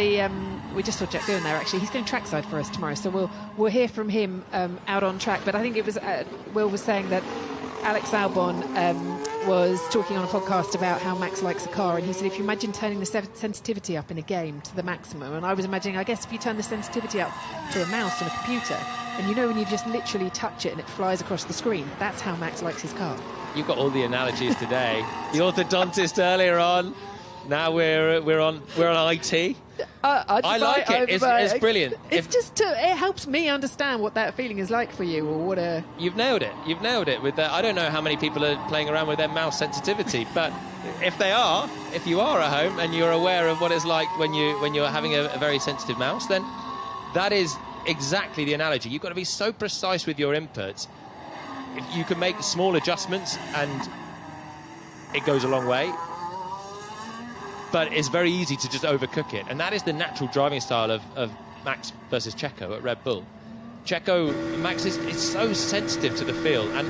we just saw Jack Doohan there. Actually, he's going trackside for us tomorrow, so we'll hear from him out on track. But I think it was Will was saying that Alex Albon was talking on a podcast about how Max likes a car, and he said if you imagine turning the sensitivity up in a game to the maximum, and I was imagining, I guess if you turn the sensitivity up to a mouse on a computer, and you know when you just literally touch it and it flies across the screen, that's how Max likes his car. You've got all the analogies today. The orthodontist earlier on. Now we're on IT. I like it. It's brilliant. It's it helps me understand what that feeling is like for you, or what a. You've nailed it. You've nailed it with that. I don't know how many people are playing around with their mouse sensitivity, but if you are at home and you're aware of what it's like when you're having a very sensitive mouse, then that is exactly the analogy. You've got to be so precise with your inputs. If you can make small adjustments, and it goes a long way. But it's very easy to just overcook it. And that is the natural driving style of Max versus Checo at Red Bull. Max is so sensitive to the feel. And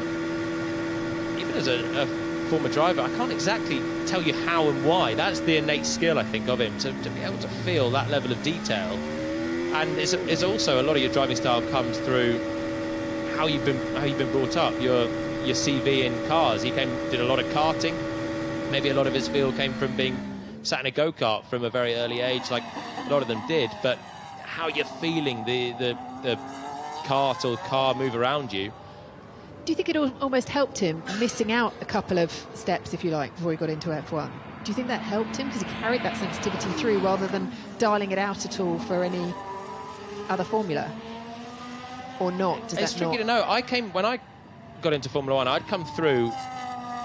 even as a former driver, I can't exactly tell you how and why. That's the innate skill, I think, of him, to be able to feel that level of detail. And it's also a lot of your driving style comes through how you've been brought up, your CV in cars. He did a lot of karting. Maybe a lot of his feel came from being sat in a go-kart from a very early age, like a lot of them did. But how you're feeling the kart or car move around you. Do you think it almost helped him missing out a couple of steps, if you like, before he got into F1? Do you think that helped him because he carried that sensitivity through rather than dialing it out at all for any other formula? Or not? It's tricky to know. When I got into Formula One, I'd come through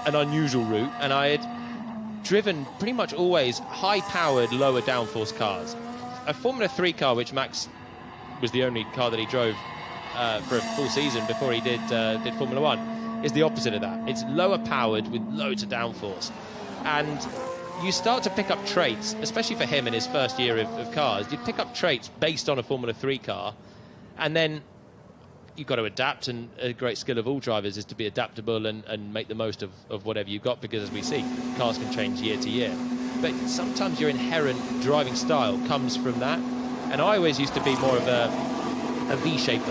an unusual route, and I had driven pretty much always high-powered, lower downforce cars. A Formula 3 car, which Max was the only car that he drove for a full season before he did Formula 1, is the opposite of that. It's lower powered with loads of downforce. And you start to pick up traits, especially for him in his first year of cars. You pick up traits based on a Formula 3 car, and then you've got to adapt, and a great skill of all drivers is to be adaptable and make the most of whatever you've got, because as we see, cars can change year to year. But sometimes your inherent driving style comes from that. And I always used to be more of a V-shaped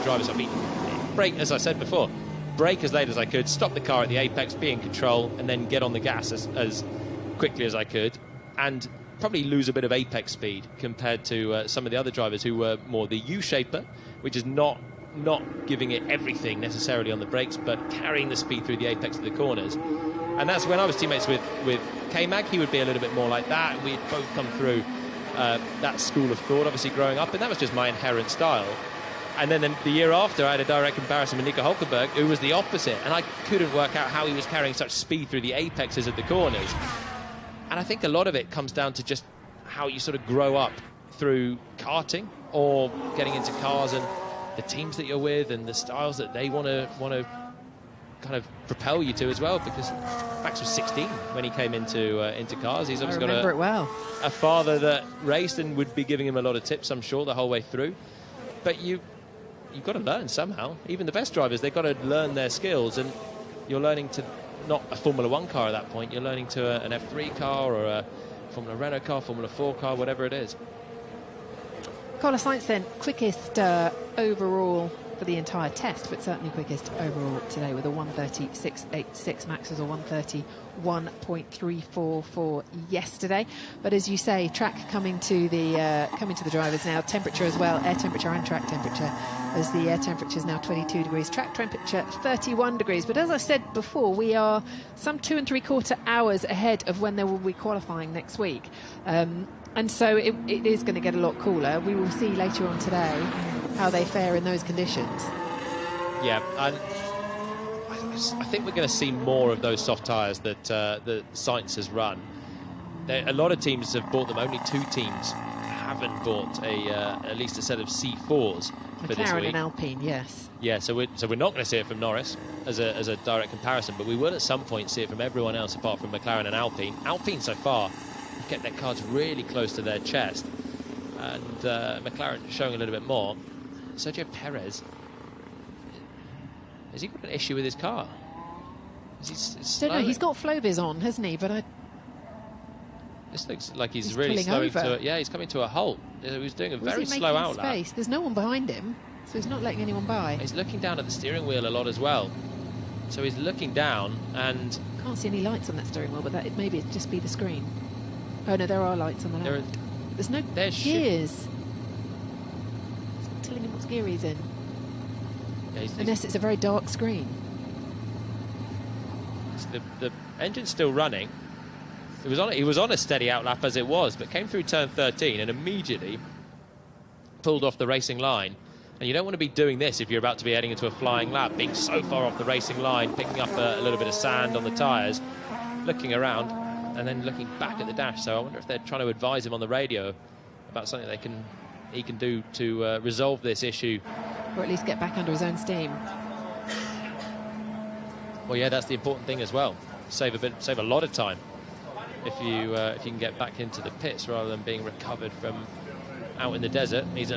driver. So I'd brake, as I said before, brake as late as I could, stop the car at the apex, be in control, and then get on the gas as quickly as I could, and probably lose a bit of apex speed compared to some of the other drivers who were more the U-shaper, which is not giving it everything necessarily on the brakes, but carrying the speed through the apex of the corners. And that's when I was teammates with K-Mag. He would be a little bit more like that. We'd both come through that school of thought, obviously, growing up, and that was just my inherent style. And then the year after, I had a direct comparison with Nico Hulkenberg, who was the opposite, and I couldn't work out how he was carrying such speed through the apexes of the corners. And I think a lot of it comes down to just how you sort of grow up through karting or getting into cars, and the teams that you're with and the styles that they want to kind of propel you to as well, because Max was 16 when he came into cars. He's obviously got a father that raced and would be giving him a lot of tips, I'm sure, the whole way through. But you've got to learn somehow. Even the best drivers, they've got to learn their skills, and you're learning to not a Formula 1 car at that point, you're learning to an F3 car or a Formula Renault car, Formula 4 car, whatever it is. Carlos Sainz then, quickest overall for the entire test, but certainly quickest overall today with a 1:30.686. Max was a 1:31.344 yesterday. But as you say, track coming to the drivers now. Temperature as well, air temperature and track temperature, as the air temperature is now 22 degrees, track temperature 31 degrees. But as I said before, we are some 2 3/4 hours ahead of when they will be qualifying next week. And so it is going to get a lot cooler. We will see later on today how they fare in those conditions. Yeah, and I think we're going to see more of those soft tyres that Sainz has run. A lot of teams have bought them. Only 2 teams haven't bought at least a set of C4s for this week. McLaren and Alpine, yes. Yeah, so we're not going to see it from Norris as a direct comparison, but we will at some point see it from everyone else apart from McLaren and Alpine. Alpine so far get their cards really close to their chest, and McLaren showing a little bit more. Sergio Perez, has he got an issue with his car? Don't know, he's got Flowbiz on, hasn't he? But this looks like he's really slowing to it. Yeah, he's coming to a halt. He was doing a very slow outlap. There's no one behind him, so he's not letting anyone by. He's looking down at the steering wheel a lot as well. So he's looking down and can't see any lights on that steering wheel, but that maybe it'd just be the screen. Oh no, there are lights on the lamp. There's no gears. It's not telling him what gear he's in. Yeah, unless it's a very dark screen. The engine's still running. He was on a steady outlap as it was, but came through turn 13 and immediately pulled off the racing line. And you don't want to be doing this if you're about to be heading into a flying lap, being so far off the racing line, picking up a little bit of sand on the tyres, looking around, and then looking back at the dash. So I wonder if they're trying to advise him on the radio about something he can do to resolve this issue, or at least get back under his own steam. Well, yeah, that's the important thing as well. Save a lot of time if you can get back into the pits rather than being recovered from out in the desert. He's